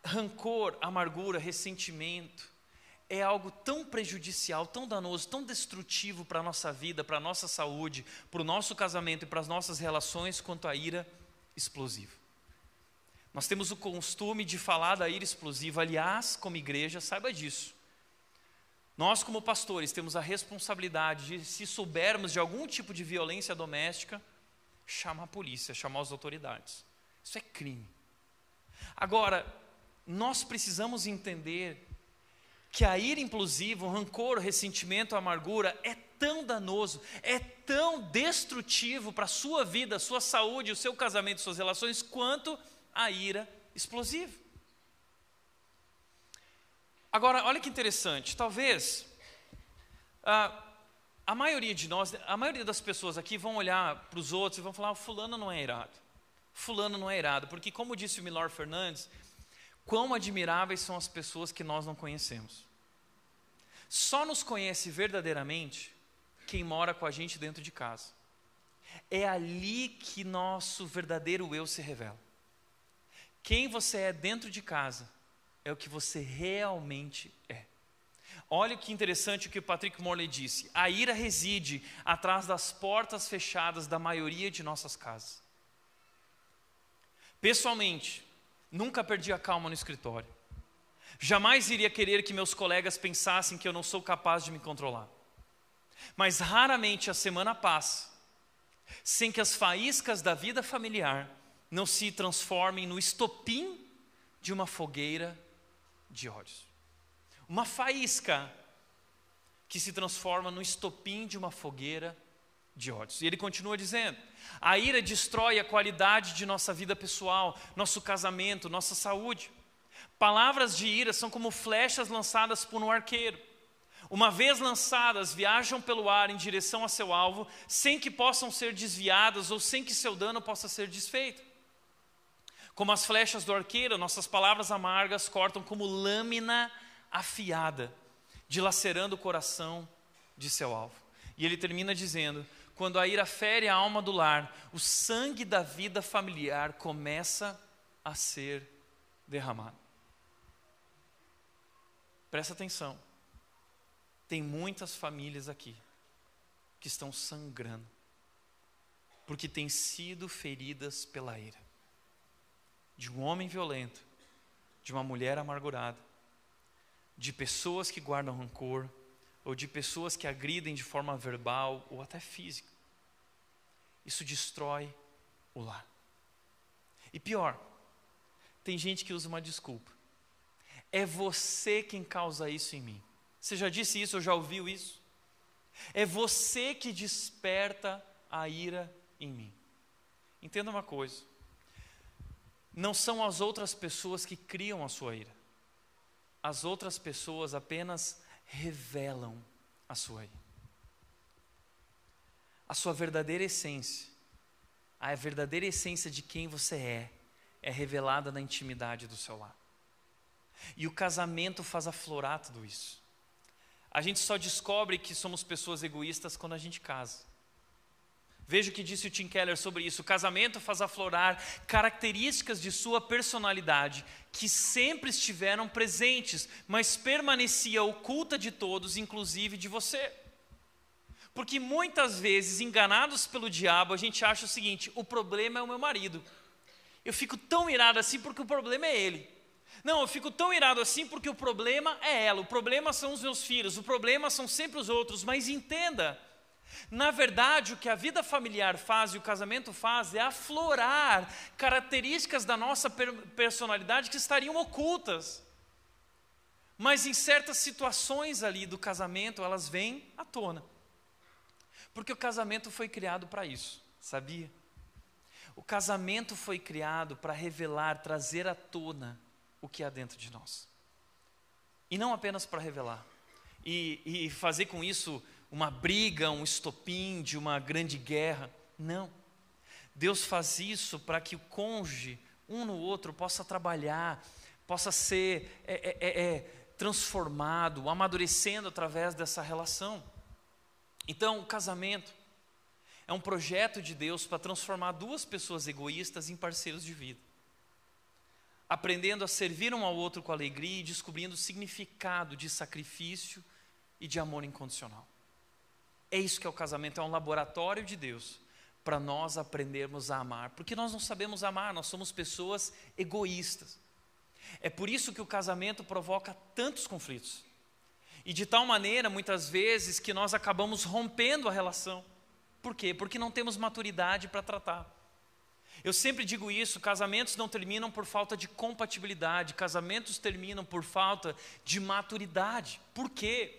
A: rancor, amargura, ressentimento é algo tão prejudicial, tão danoso, tão destrutivo para a nossa vida, para a nossa saúde, para o nosso casamento e para as nossas relações, quanto a ira explosiva. Nós temos o costume de falar da ira explosiva. Aliás, como igreja, saiba disso. Nós, como pastores, temos a responsabilidade de, se soubermos de algum tipo de violência doméstica, chamar a polícia, chamar as autoridades. Isso é crime. Agora, nós precisamos entender que a ira impulsiva, o rancor, o ressentimento, a amargura é tão danoso, é tão destrutivo para a sua vida, a sua saúde, o seu casamento, suas relações, quanto a ira explosiva. Agora, olha que interessante, talvez a maioria de nós, a maioria das pessoas aqui vão olhar para os outros e vão falar: fulano não é irado, fulano não é irado, porque como disse o Milor Fernandes, quão admiráveis são as pessoas que nós não conhecemos. Só nos conhece verdadeiramente quem mora com a gente dentro de casa. É ali que nosso verdadeiro eu se revela. Quem você é dentro de casa é o que você realmente é. Olha que interessante o que o Patrick Morley disse: a ira reside atrás das portas fechadas da maioria de nossas casas. Pessoalmente, nunca perdi a calma no escritório. Jamais iria querer que meus colegas pensassem que eu não sou capaz de me controlar. Mas raramente a semana passa sem que as faíscas da vida familiar não se transformem no estopim de uma fogueira de ódios. Uma faísca que se transforma no estopim de uma fogueira de ódios. E ele continua dizendo: a ira destrói a qualidade de nossa vida pessoal, nosso casamento, nossa saúde. Palavras de ira são como flechas lançadas por um arqueiro. Uma vez lançadas, viajam pelo ar em direção a seu alvo, sem que possam ser desviadas ou sem que seu dano possa ser desfeito. Como as flechas do arqueiro, nossas palavras amargas cortam como lâmina afiada, dilacerando o coração de seu alvo. E ele termina dizendo: quando a ira fere a alma do lar, o sangue da vida familiar começa a ser derramado. Presta atenção. Tem muitas famílias aqui que estão sangrando, porque têm sido feridas pela ira. De um homem violento, de uma mulher amargurada, de pessoas que guardam rancor, ou de pessoas que agridem de forma verbal ou até física. Isso destrói o lar. E pior, tem gente que usa uma desculpa: é você quem causa isso em mim. Você já disse isso ou já ouviu isso? É você que desperta a ira em mim. Entenda uma coisa: não são as outras pessoas que criam a sua ira. As outras pessoas apenas revelam a sua ira. A sua verdadeira essência, a verdadeira essência de quem você é revelada na intimidade do seu lar. E o casamento faz aflorar tudo isso. A gente só descobre que somos pessoas egoístas quando a gente casa. Veja o que disse o Tim Keller sobre isso: o casamento faz aflorar características de sua personalidade que sempre estiveram presentes, mas permanecia oculta de todos, inclusive de você. Porque muitas vezes, enganados pelo diabo, a gente acha o seguinte: o problema é o meu marido. Eu fico tão irado assim porque o problema é ele. Não, eu fico tão irado assim porque o problema é ela, o problema são os meus filhos, o problema são sempre os outros. Mas entenda, na verdade o que a vida familiar faz e o casamento faz é aflorar características da nossa personalidade que estariam ocultas. Mas em certas situações ali do casamento, elas vêm à tona. Porque o casamento foi criado para isso, sabia? O casamento foi criado para revelar, trazer à tona o que há dentro de nós. E não apenas para revelar. E fazer com isso uma briga, um estopim de uma grande guerra. Não. Deus faz isso para que o cônjuge, um no outro, possa trabalhar, possa ser transformado, amadurecendo através dessa relação. Então, o casamento é um projeto de Deus para transformar duas pessoas egoístas em parceiros de vida, aprendendo a servir um ao outro com alegria e descobrindo o significado de sacrifício e de amor incondicional. É isso que é o casamento, é um laboratório de Deus para nós aprendermos a amar, porque nós não sabemos amar, nós somos pessoas egoístas. É por isso que o casamento provoca tantos conflitos. E de tal maneira, muitas vezes, que nós acabamos rompendo a relação. Por quê? Porque não temos maturidade para tratar. Eu sempre digo isso, casamentos não terminam por falta de compatibilidade, casamentos terminam por falta de maturidade. Por quê?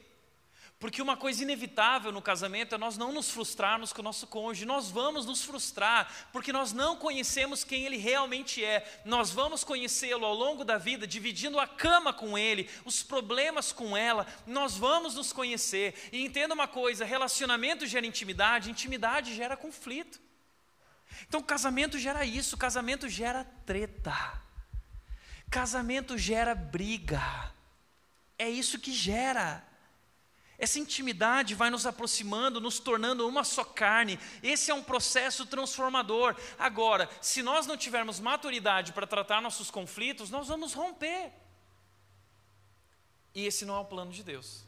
A: Porque uma coisa inevitável no casamento é nós não nos frustrarmos com o nosso cônjuge. Nós vamos nos frustrar porque nós não conhecemos quem ele realmente é. Nós vamos conhecê-lo ao longo da vida, dividindo a cama com ele, os problemas com ela. Nós vamos nos conhecer. E entenda uma coisa, relacionamento gera intimidade, intimidade gera conflito. Então casamento gera isso, casamento gera treta. Casamento gera briga. É isso que gera. Essa intimidade vai nos aproximando, nos tornando uma só carne. Esse é um processo transformador. Agora, se nós não tivermos maturidade para tratar nossos conflitos, nós vamos romper. E esse não é o plano de Deus.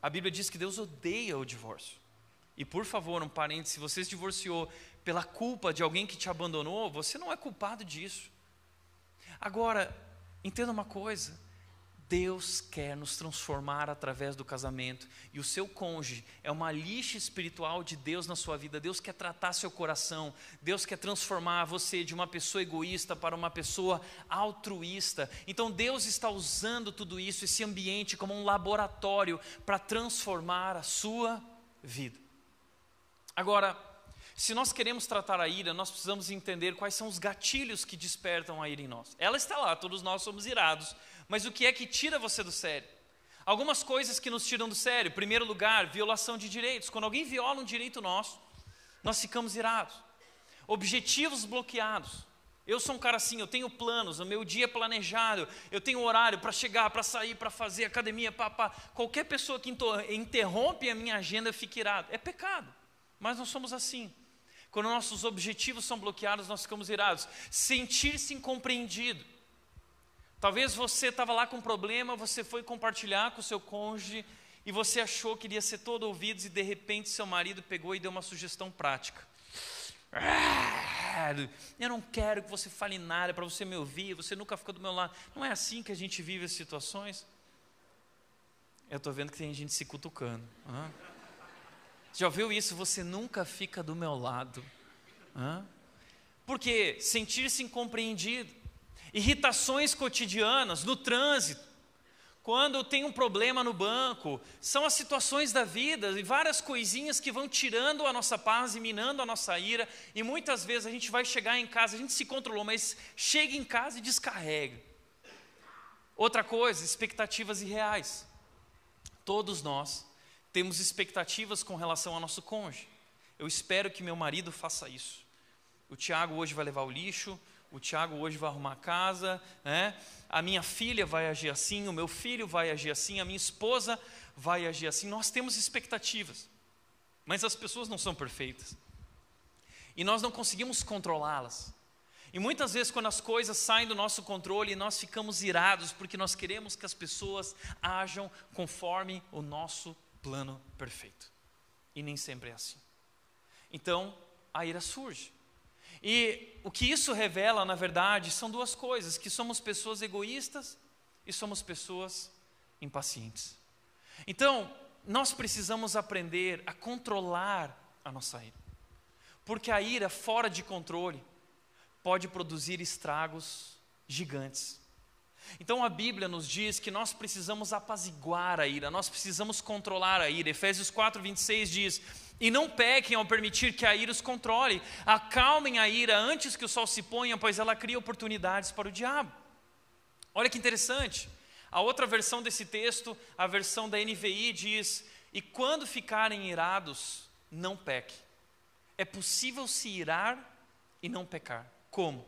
A: A Bíblia diz que Deus odeia o divórcio. E por favor, um parênteses, se você se divorciou pela culpa de alguém que te abandonou, você não é culpado disso. Agora, entenda uma coisa. Deus quer nos transformar através do casamento. E o seu cônjuge é uma lixa espiritual de Deus na sua vida. Deus quer tratar seu coração. Deus quer transformar você de uma pessoa egoísta para uma pessoa altruísta. Então Deus está usando tudo isso, esse ambiente, como um laboratório para transformar a sua vida. Agora, se nós queremos tratar a ira, nós precisamos entender quais são os gatilhos que despertam a ira em nós. Ela está lá, todos nós somos irados. Mas o que é que tira você do sério? Algumas coisas que nos tiram do sério. Em primeiro lugar, violação de direitos. Quando alguém viola um direito nosso, nós ficamos irados. Objetivos bloqueados. Eu sou um cara assim, eu tenho planos, o meu dia é planejado, eu tenho horário para chegar, para sair, para fazer academia, papá. Qualquer pessoa que interrompe a minha agenda fica irado. É pecado, mas nós somos assim. Quando nossos objetivos são bloqueados, nós ficamos irados. Sentir-se incompreendido. Talvez você estava lá com um problema, você foi compartilhar com o seu cônjuge e você achou que iria ser todo ouvidos e de repente seu marido pegou e deu uma sugestão prática. Eu não quero que você fale nada para você me ouvir, você nunca ficou do meu lado. Não é assim que a gente vive as situações? Eu estou vendo que tem gente se cutucando. Já ouviu isso? Você nunca fica do meu lado. Porque sentir-se incompreendido. Irritações cotidianas, no trânsito, quando tem um problema no banco, são as situações da vida e várias coisinhas que vão tirando a nossa paz e minando a nossa ira, e muitas vezes a gente vai chegar em casa, a gente se controlou, mas chega em casa e descarrega. Outra coisa, expectativas irreais. Todos nós temos expectativas com relação ao nosso cônjuge. Eu espero que meu marido faça isso. O Tiago hoje vai levar o lixo, o Tiago hoje vai arrumar a casa, né? A minha filha vai agir assim, o meu filho vai agir assim, a minha esposa vai agir assim. Nós temos expectativas, mas as pessoas não são perfeitas. E nós não conseguimos controlá-las. E muitas vezes quando as coisas saem do nosso controle, nós ficamos irados, porque nós queremos que as pessoas ajam conforme o nosso plano perfeito. E nem sempre é assim. Então, a ira surge. E o que isso revela, na verdade, são duas coisas: que somos pessoas egoístas e somos pessoas impacientes. Então, nós precisamos aprender a controlar a nossa ira. Porque a ira fora de controle pode produzir estragos gigantes. Então a Bíblia nos diz que nós precisamos apaziguar a ira, nós precisamos controlar a ira. Efésios 4:26 diz: e não pequem ao permitir que a ira os controle, acalmem a ira antes que o sol se ponha, pois ela cria oportunidades para o diabo. Olha que interessante, a outra versão desse texto, a versão da NVI diz: e quando ficarem irados, não pequem. É possível se irar e não pecar. Como?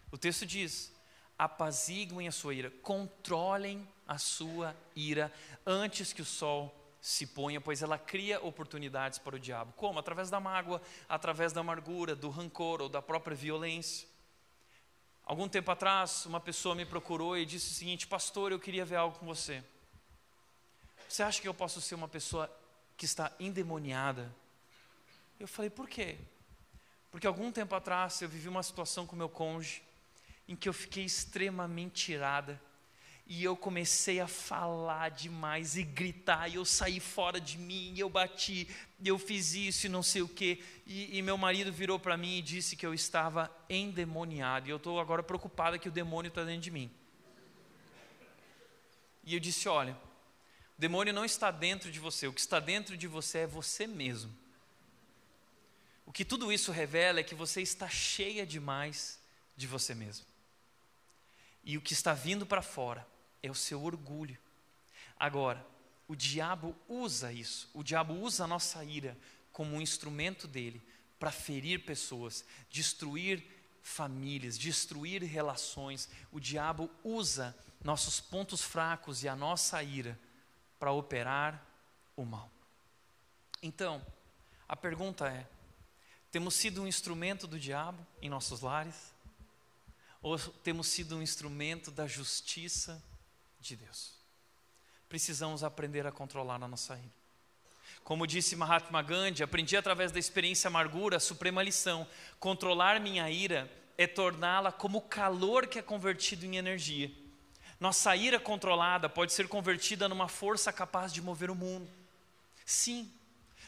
A: O texto diz: apaziguem a sua ira, controlem a sua ira antes que o sol se ponha, pois ela cria oportunidades para o diabo. Como? Através da mágoa, através da amargura, do rancor ou da própria violência. Algum tempo atrás, uma pessoa me procurou e disse o seguinte: pastor, eu queria ver algo com você. Você acha que eu posso ser uma pessoa que está endemoniada? Eu falei: por quê? Porque algum tempo atrás eu vivi uma situação com meu cônjuge em que eu fiquei extremamente irada. E eu comecei a falar demais e gritar, e eu saí fora de mim, e eu bati, e eu fiz isso e não sei o quê. E meu marido virou para mim e disse que eu estava endemoniado. E eu estou agora preocupado que o demônio está dentro de mim. E eu disse, olha, o demônio não está dentro de você, o que está dentro de você é você mesmo. O que tudo isso revela é que você está cheia demais de você mesmo. E o que está vindo para fora é o seu orgulho. Agora, o diabo usa isso, o diabo usa a nossa ira como um instrumento dele para ferir pessoas, destruir famílias, destruir relações. O diabo usa nossos pontos fracos e a nossa ira para operar o mal. Então, a pergunta é: temos sido um instrumento do diabo em nossos lares? Ou temos sido um instrumento da justiça de Deus? Precisamos aprender a controlar a nossa ira. Como disse Mahatma Gandhi, aprendi através da experiência amargura a suprema lição: controlar minha ira é torná-la como o calor que é convertido em energia. Nossa ira controlada pode ser convertida numa força capaz de mover o mundo. Sim,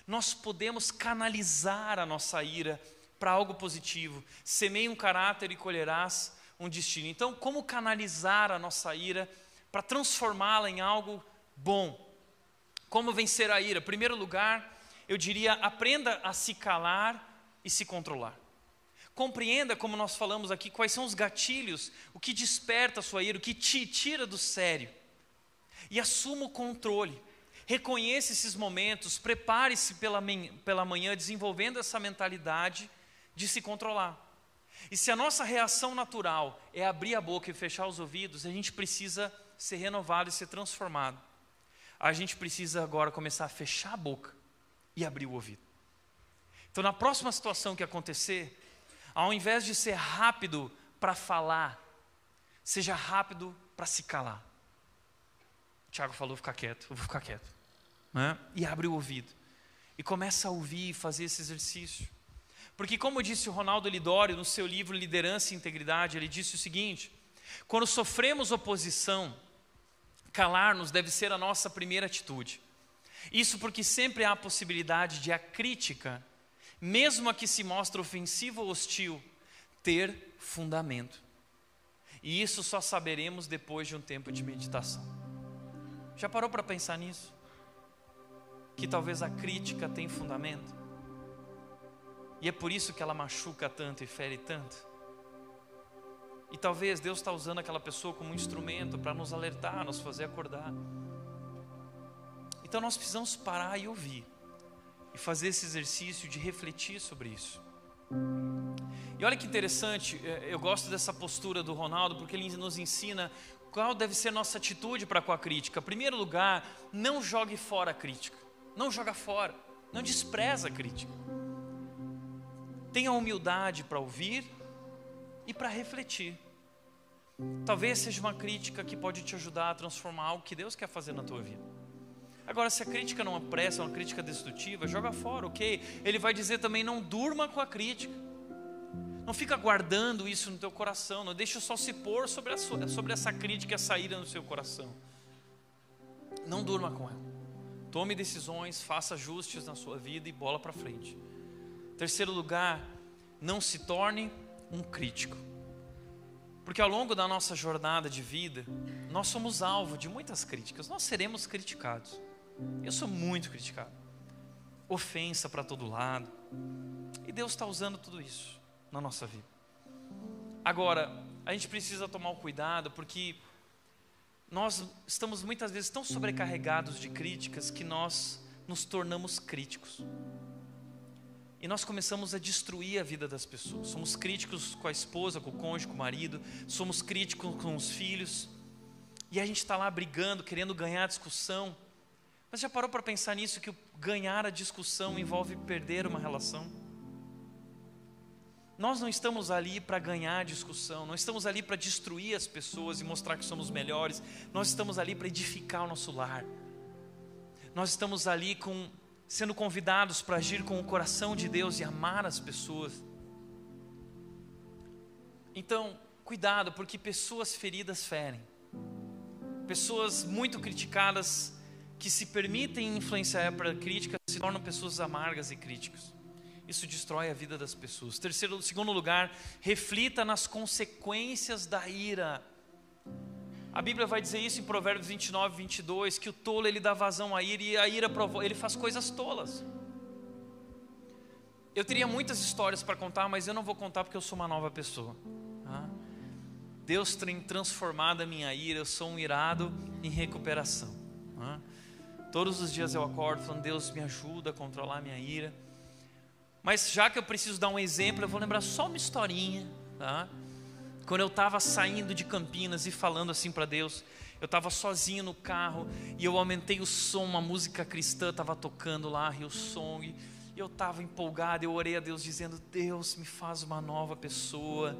A: nós podemos canalizar a nossa ira para algo positivo. Semeie um caráter e colherás um destino. Então, como canalizar a nossa ira para transformá-la em algo bom? Como vencer a ira? Em primeiro lugar, eu diria, aprenda a se calar e se controlar. Compreenda, como nós falamos aqui, quais são os gatilhos, o que desperta a sua ira, o que te tira do sério. E assuma o controle. Reconheça esses momentos, prepare-se pela manhã desenvolvendo essa mentalidade de se controlar. E se a nossa reação natural é abrir a boca e fechar os ouvidos, a gente precisa ser renovado e ser transformado. A gente precisa agora começar a fechar a boca e abrir o ouvido. Então, na próxima situação que acontecer, ao invés de ser rápido para falar, seja rápido para se calar. O Tiago falou ficar quieto, eu vou ficar quieto, né? E abre o ouvido e começa a ouvir e fazer esse exercício. Porque, como disse o Ronaldo Lidório no seu livro Liderança e Integridade, ele disse o seguinte: quando sofremos oposição, calar-nos deve ser a nossa primeira atitude. Isso porque sempre há a possibilidade de a crítica, mesmo a que se mostra ofensiva ou hostil, ter fundamento. E isso só saberemos depois de um tempo de meditação. Já parou para pensar nisso? Que talvez a crítica tem fundamento? E é por isso que ela machuca tanto e fere tanto? E talvez Deus está usando aquela pessoa como um instrumento para nos alertar, nos fazer acordar. Então nós precisamos parar e ouvir. E fazer esse exercício de refletir sobre isso. E olha que interessante, eu gosto dessa postura do Ronaldo, porque ele nos ensina qual deve ser a nossa atitude para com a crítica. Em primeiro lugar, não jogue fora a crítica. Não joga fora, não despreza a crítica. Tenha humildade para ouvir e para refletir. Talvez seja uma crítica que pode te ajudar a transformar algo que Deus quer fazer na tua vida. Agora, se a crítica não presta, é uma crítica destrutiva, joga fora, ok? Ele vai dizer também, não durma com a crítica. Não fica guardando isso no teu coração, não deixa o sol se pôr sobre essa crítica e essa ira no seu coração. Não durma com ela. Tome decisões, faça ajustes na sua vida e bola para frente. Terceiro lugar, não se torne um crítico. Porque ao longo da nossa jornada de vida, nós somos alvo de muitas críticas, nós seremos criticados. Eu sou muito criticado. Ofensa para todo lado. E Deus está usando tudo isso na nossa vida. Agora, a gente precisa tomar o cuidado, porque nós estamos muitas vezes tão sobrecarregados de críticas que nós nos tornamos críticos. E nós começamos a destruir a vida das pessoas. Somos críticos com a esposa, com o cônjuge, com o marido. Somos críticos com os filhos. E a gente está lá brigando, querendo ganhar a discussão. Mas já parou para pensar nisso, que ganhar a discussão envolve perder uma relação? Nós não estamos ali para ganhar a discussão. Não estamos ali para destruir as pessoas e mostrar que somos melhores. Nós estamos ali para edificar o nosso lar. Nós estamos ali sendo convidados para agir com o coração de Deus e amar as pessoas. Então, cuidado, porque pessoas feridas ferem. Pessoas muito criticadas, que se permitem influenciar pela crítica, se tornam pessoas amargas e críticas. Isso destrói a vida das pessoas. Segundo lugar, reflita nas consequências da ira. A Bíblia vai dizer isso em Provérbios 29, 22, que o tolo ele dá vazão à ira, e a ira ele faz coisas tolas. Eu teria muitas histórias para contar, mas eu não vou contar porque eu sou uma nova pessoa. Deus tem transformado a minha ira, eu sou um irado em recuperação. Todos os dias eu acordo falando, Deus me ajuda a controlar a minha ira. Mas já que eu preciso dar um exemplo, eu vou lembrar só uma historinha, tá? Quando eu estava saindo de Campinas e falando assim para Deus, eu estava sozinho no carro e eu aumentei o som, uma música cristã estava tocando lá, Hillsong, e eu estava empolgado, eu orei a Deus dizendo, Deus me faz uma nova pessoa,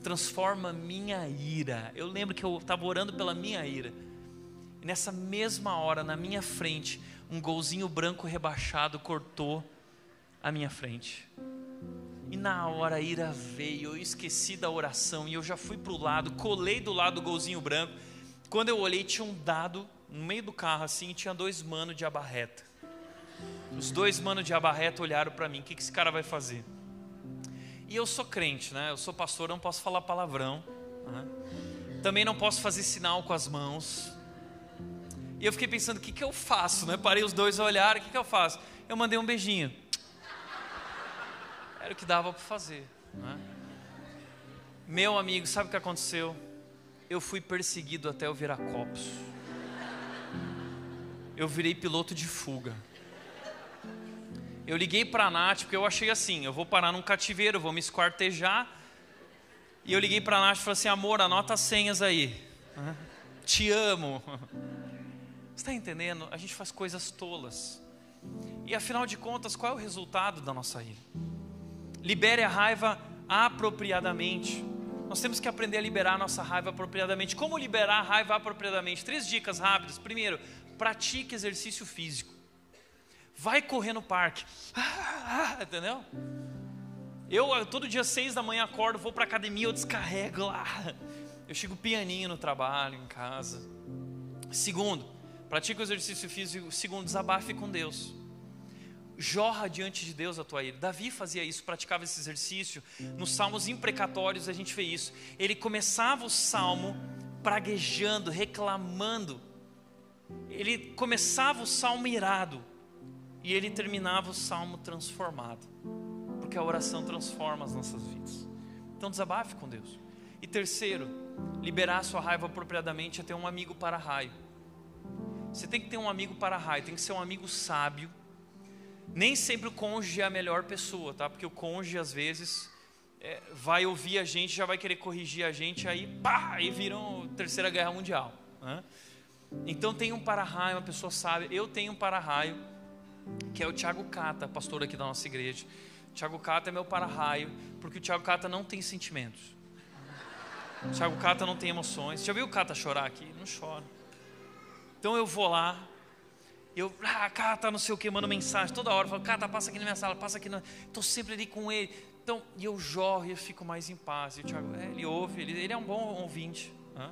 A: transforma minha ira. Eu lembro que eu estava orando pela minha ira, e nessa mesma hora, na minha frente, um golzinho branco rebaixado cortou a minha frente. E na hora a ira veio, eu esqueci da oração e eu já fui para o lado, colei do lado do golzinho branco. Quando eu olhei, tinha um dado no meio do carro assim, e tinha 2 manos de abarreta. Os 2 manos de abarreta olharam para mim, o que esse cara vai fazer? E eu sou crente, né? Eu sou pastor, não posso falar palavrão, né? Também não posso fazer sinal com as mãos. E eu fiquei pensando, o que eu faço, né? Parei os 2 a olhar, o que eu faço? Eu mandei um beijinho. Era o que dava para fazer, né? Meu amigo, sabe o que aconteceu? Eu fui perseguido até eu virar copos. Eu virei piloto de fuga. Eu liguei para a Nath, porque eu achei assim, eu vou parar num cativeiro, vou me esquartejar. E eu liguei para a Nath e falei assim, amor, anota as senhas aí. Te amo. Você está entendendo? A gente faz coisas tolas. E afinal de contas, qual é o resultado da nossa ira? Libere a raiva apropriadamente. Nós temos que aprender a liberar a nossa raiva apropriadamente. Como liberar a raiva apropriadamente? 3 dicas rápidas. Primeiro, pratique exercício físico. Vai correr no parque. Entendeu? Eu todo dia 6 da manhã acordo, vou para a academia, eu descarrego lá. Eu chego pianinho no trabalho, em casa. Segundo, pratique o exercício físico. Segundo, desabafe com Deus. Jorra diante de Deus a tua ira. Davi fazia isso, praticava esse exercício. Nos salmos imprecatórios a gente vê isso. Ele começava o salmo praguejando, reclamando. Ele começava o salmo irado e ele terminava o salmo transformado, porque a oração transforma as nossas vidas. Então desabafe com Deus. E terceiro, liberar a sua raiva apropriadamente é ter um amigo para-raio. Você tem que ter um amigo para-raio, tem que ser um amigo sábio. Nem sempre o cônjuge é a melhor pessoa, tá? Porque o cônjuge às vezes vai ouvir a gente, já vai querer corrigir a gente, aí pá, aí viram a Terceira Guerra Mundial, né? Então tem um para-raio, uma pessoa sábia. Eu tenho um para-raio, que é o Thiago Cata, pastor aqui da nossa igreja. O Thiago Cata é meu para-raio, porque o Thiago Cata não tem sentimentos. O Thiago Cata não tem emoções. Já viu o Cata chorar aqui? Não chora. Então eu vou lá, Cata, não sei o que, mando mensagem toda hora, falo, Cata, passa aqui na minha sala, passa aqui, estou sempre ali com ele. Então, e eu jorro e eu fico mais em paz. E o Thiago, ele ouve, ele é um bom ouvinte, né?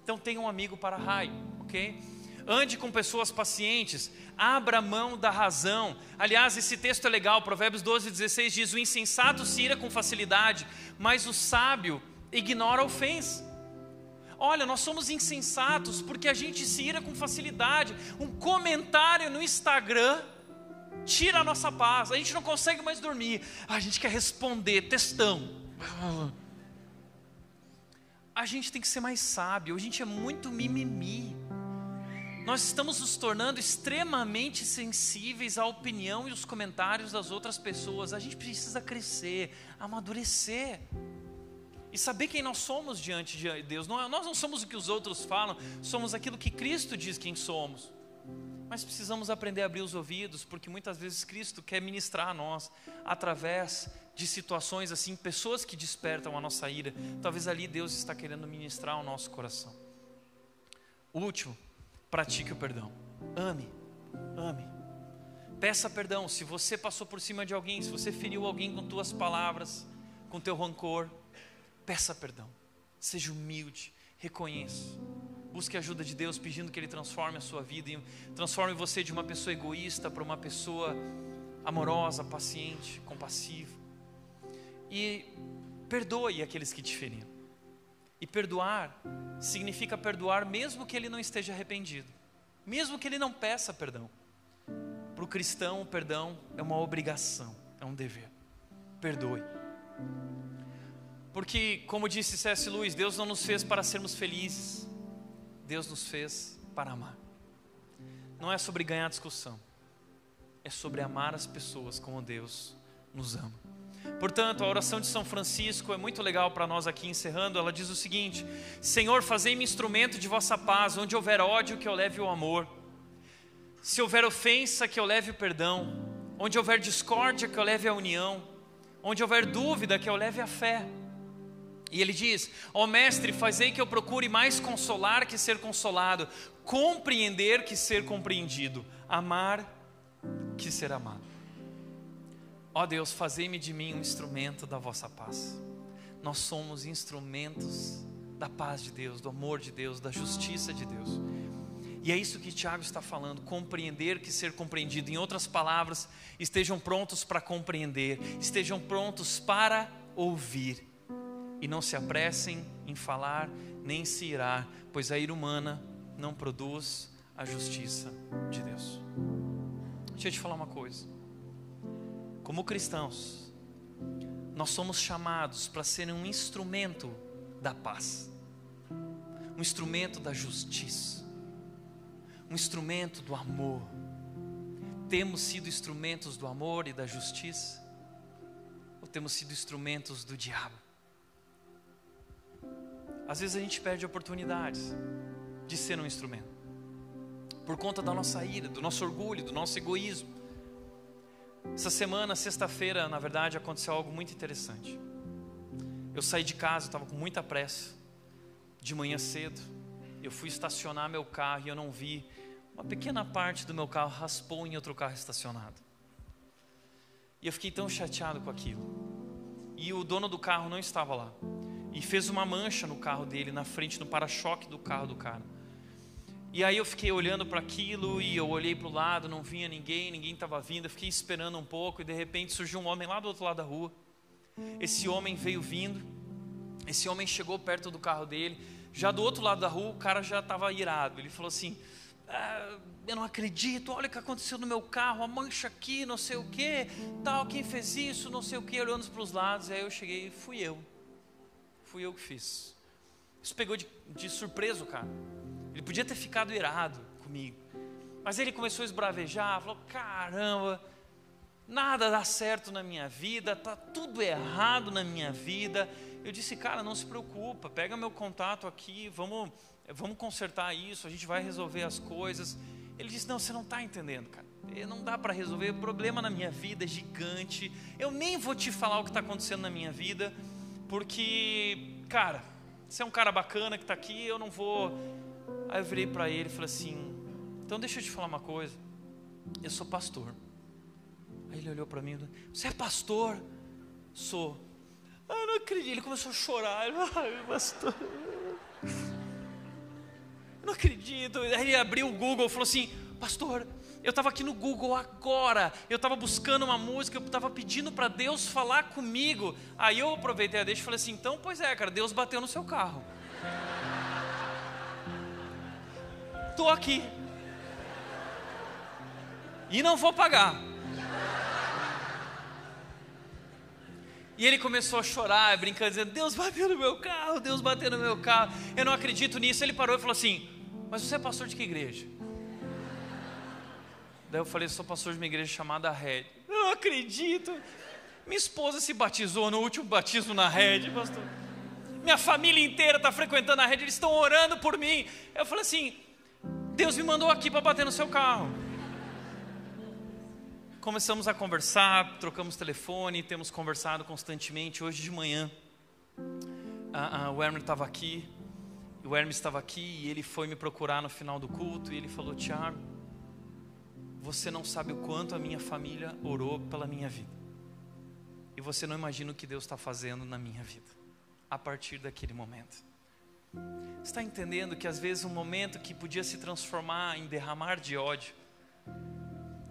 A: Então tenha um amigo para raio, ok? Ande com pessoas pacientes, abra mão da razão. Aliás, esse texto é legal, Provérbios 12:16 diz, o insensato se ira com facilidade, mas o sábio ignora a ofensa. Olha, nós somos insensatos porque a gente se ira com facilidade. Um comentário no Instagram tira a nossa paz. A gente não consegue mais dormir. A gente quer responder, textão. A gente tem que ser mais sábio. A gente é muito mimimi. Nós estamos nos tornando extremamente sensíveis à opinião e os comentários das outras pessoas. A gente precisa crescer, amadurecer e saber quem nós somos diante de Deus. Nós não somos o que os outros falam, somos aquilo que Cristo diz quem somos. Mas precisamos aprender a abrir os ouvidos, porque muitas vezes Cristo quer ministrar a nós através de situações assim, pessoas que despertam a nossa ira. Talvez ali Deus está querendo ministrar ao nosso coração. O último, pratique o perdão. Ame. Peça perdão. Se você passou por cima de alguém, se você feriu alguém com tuas palavras, com teu rancor, peça perdão. Seja humilde, reconheça. Busque a ajuda de Deus, pedindo que Ele transforme a sua vida e transforme você de uma pessoa egoísta para uma pessoa amorosa, paciente, compassiva. E perdoe aqueles que te feriram. E perdoar significa perdoar mesmo que ele não esteja arrependido, mesmo que ele não peça perdão. Para o cristão, o perdão é uma obrigação, é um dever. Perdoe. Porque, como disse C.S. Lewis, Deus não nos fez para sermos felizes, Deus nos fez para amar. Não é sobre ganhar discussão, é sobre amar as pessoas como Deus nos ama. Portanto, a oração de São Francisco é muito legal para nós aqui, encerrando. Ela diz o seguinte: Senhor, fazei-me instrumento de vossa paz. Onde houver ódio, que eu leve o amor. Se houver ofensa, que eu leve o perdão. Onde houver discórdia, que eu leve a união. Onde houver dúvida, que eu leve a fé. E ele diz: ó Mestre, fazei que eu procure mais consolar que ser consolado, compreender que ser compreendido, amar que ser amado. Ó Deus, fazei-me de mim um instrumento da vossa paz. Nós somos instrumentos da paz de Deus, do amor de Deus, da justiça de Deus. E é isso que Tiago está falando, compreender que ser compreendido. Em outras palavras, estejam prontos para compreender, estejam prontos para ouvir. E não se apressem em falar, nem se irar, pois a ira humana não produz a justiça de Deus. Deixa eu te falar uma coisa. Como cristãos, nós somos chamados para ser um instrumento da paz, um instrumento da justiça, um instrumento do amor. Temos sido instrumentos do amor e da justiça? Ou temos sido instrumentos do diabo? Às vezes a gente perde oportunidades de ser um instrumento, por conta da nossa ira, do nosso orgulho, do nosso egoísmo. Essa semana, sexta-feira, na verdade, aconteceu algo muito interessante. Eu saí de casa, estava com muita pressa, de manhã cedo. Eu fui estacionar meu carro e eu não vi. Uma pequena parte do meu carro raspou em outro carro estacionado. E eu fiquei tão chateado com aquilo. E o dono do carro não estava lá. E fez uma mancha no carro dele, na frente, no para-choque do carro do cara. E aí eu fiquei olhando para aquilo e eu olhei para o lado, não vinha ninguém estava vindo. Eu fiquei esperando um pouco e de repente surgiu um homem lá do outro lado da rua. Esse homem veio vindo, esse homem chegou perto do carro dele. Já do outro lado da rua o cara já estava irado. Ele falou assim: eu não acredito, olha o que aconteceu no meu carro, a mancha aqui, não sei o que, tal, quem fez isso, não sei o que, olhando para os lados. E aí eu cheguei, fui eu que fiz. Isso pegou de surpresa o cara. Ele podia ter ficado irado comigo, mas ele começou a esbravejar, falou: caramba, nada dá certo na minha vida, está tudo errado na minha vida. Eu disse: cara, não se preocupa, pega meu contato aqui, vamos consertar isso, a gente vai resolver as coisas. Ele disse: não, você não está entendendo, cara, não dá para resolver, o problema na minha vida é gigante, eu nem vou te falar o que está acontecendo na minha vida, porque, cara, você é um cara bacana que está aqui, eu não vou. Aí eu virei para ele e falei assim: então deixa eu te falar uma coisa, eu sou pastor. Aí ele olhou para mim: você é pastor? Sou. Eu não acredito. Ele começou a chorar. Ai, pastor, eu não acredito. Aí ele abriu o Google e falou assim: pastor, eu estava aqui no Google agora, eu estava buscando uma música, eu estava pedindo para Deus falar comigo. Aí eu aproveitei a deixa e falei assim: então, pois é, cara, Deus bateu no seu carro. Estou aqui e não vou pagar. E ele começou a chorar, brincando, dizendo: Deus bateu no meu carro, Deus bateu no meu carro, eu não acredito nisso. Ele parou e falou assim: mas você é pastor de que igreja? Daí eu falei: sou pastor de uma igreja chamada Red. Eu não acredito, minha esposa se batizou no último batismo na Red, pastor. Minha família inteira está frequentando a Red, eles estão orando por mim. Eu falei assim: Deus me mandou aqui para bater no seu carro. Começamos a conversar, trocamos telefone, temos conversado constantemente. Hoje de manhã, o Hermes estava aqui, e ele foi me procurar no final do culto, e ele falou: Tiago, você não sabe o quanto a minha família orou pela minha vida, e você não imagina o que Deus está fazendo na minha vida, a partir daquele momento. Você está entendendo que às vezes um momento que podia se transformar em derramar de ódio,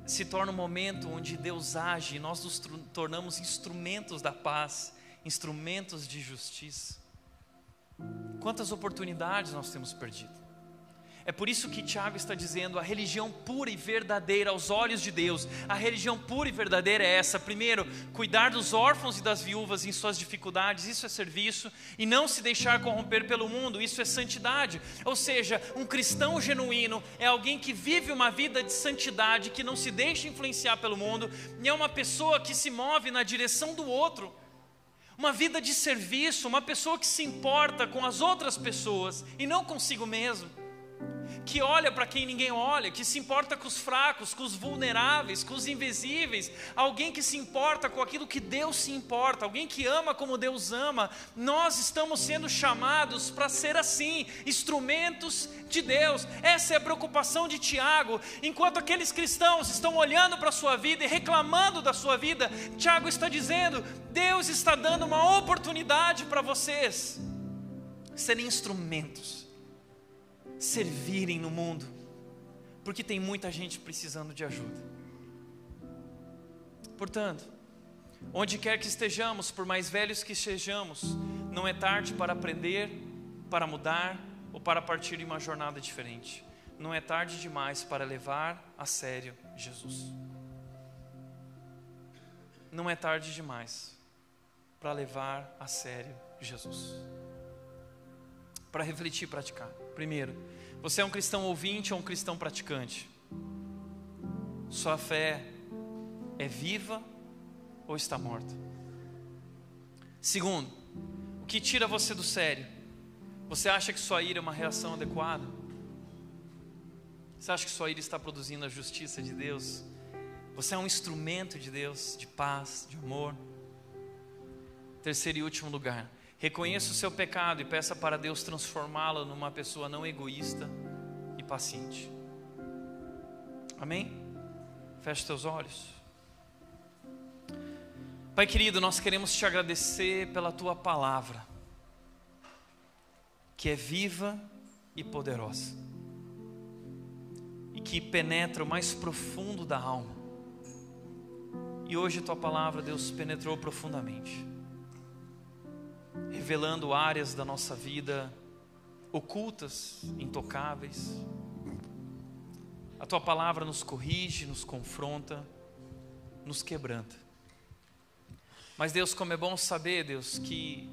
A: se torna um momento onde Deus age e nós nos tornamos instrumentos da paz, instrumentos de justiça? Quantas oportunidades nós temos perdido? É por isso que Tiago está dizendo: a religião pura e verdadeira aos olhos de Deus, a religião pura e verdadeira é essa. Primeiro, cuidar dos órfãos e das viúvas em suas dificuldades, isso é serviço. E não se deixar corromper pelo mundo, isso é santidade. Ou seja, um cristão genuíno é alguém que vive uma vida de santidade, que não se deixa influenciar pelo mundo, e é uma pessoa que se move na direção do outro. Uma vida de serviço, uma pessoa que se importa com as outras pessoas e não consigo mesmo, que olha para quem ninguém olha, que se importa com os fracos, com os vulneráveis, com os invisíveis, alguém que se importa com aquilo que Deus se importa, alguém que ama como Deus ama. Nós estamos sendo chamados para ser assim, instrumentos de Deus. Essa é a preocupação de Tiago. Enquanto aqueles cristãos estão olhando para a sua vida e reclamando da sua vida, Tiago está dizendo: Deus está dando uma oportunidade para vocês serem instrumentos, servirem no mundo, porque tem muita gente precisando de ajuda. Portanto, onde quer que estejamos, por mais velhos que sejamos, não é tarde para aprender, para mudar ou para partir em uma jornada diferente. Não é tarde demais para levar a sério Jesus. Não é tarde demais para levar a sério Jesus. Para refletir e praticar. Primeiro, você é um cristão ouvinte ou um cristão praticante? Sua fé é viva ou está morta? Segundo, o que tira você do sério? Você acha que sua ira é uma reação adequada? Você acha que sua ira está produzindo a justiça de Deus? Você é um instrumento de Deus, de paz, de amor? Terceiro e último lugar, reconheça o seu pecado e peça para Deus transformá-lo numa pessoa não egoísta e paciente. Amém? Feche teus olhos. Pai querido, nós queremos te agradecer pela tua palavra, que é viva e poderosa, e que penetra o mais profundo da alma. E hoje tua palavra, Deus, penetrou profundamente, revelando áreas da nossa vida ocultas, intocáveis. A tua palavra nos corrige, nos confronta, nos quebranta. Mas Deus, como é bom saber, Deus, que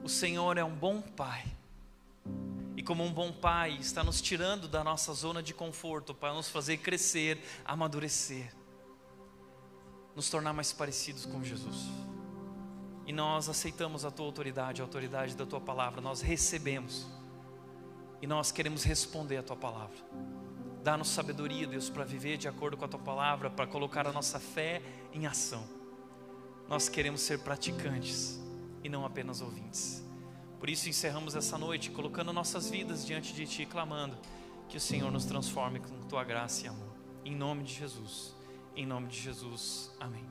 A: o Senhor é um bom Pai, e como um bom Pai está nos tirando da nossa zona de conforto para nos fazer crescer, amadurecer, nos tornar mais parecidos com Jesus. E nós aceitamos a tua autoridade, a autoridade da tua palavra, nós recebemos, e nós queremos responder a tua palavra. Dá-nos sabedoria, Deus, para viver de acordo com a tua palavra, para colocar a nossa fé em ação. Nós queremos ser praticantes e não apenas ouvintes. Por isso encerramos essa noite colocando nossas vidas diante de ti, clamando que o Senhor nos transforme com tua graça e amor. Em nome de Jesus, amém.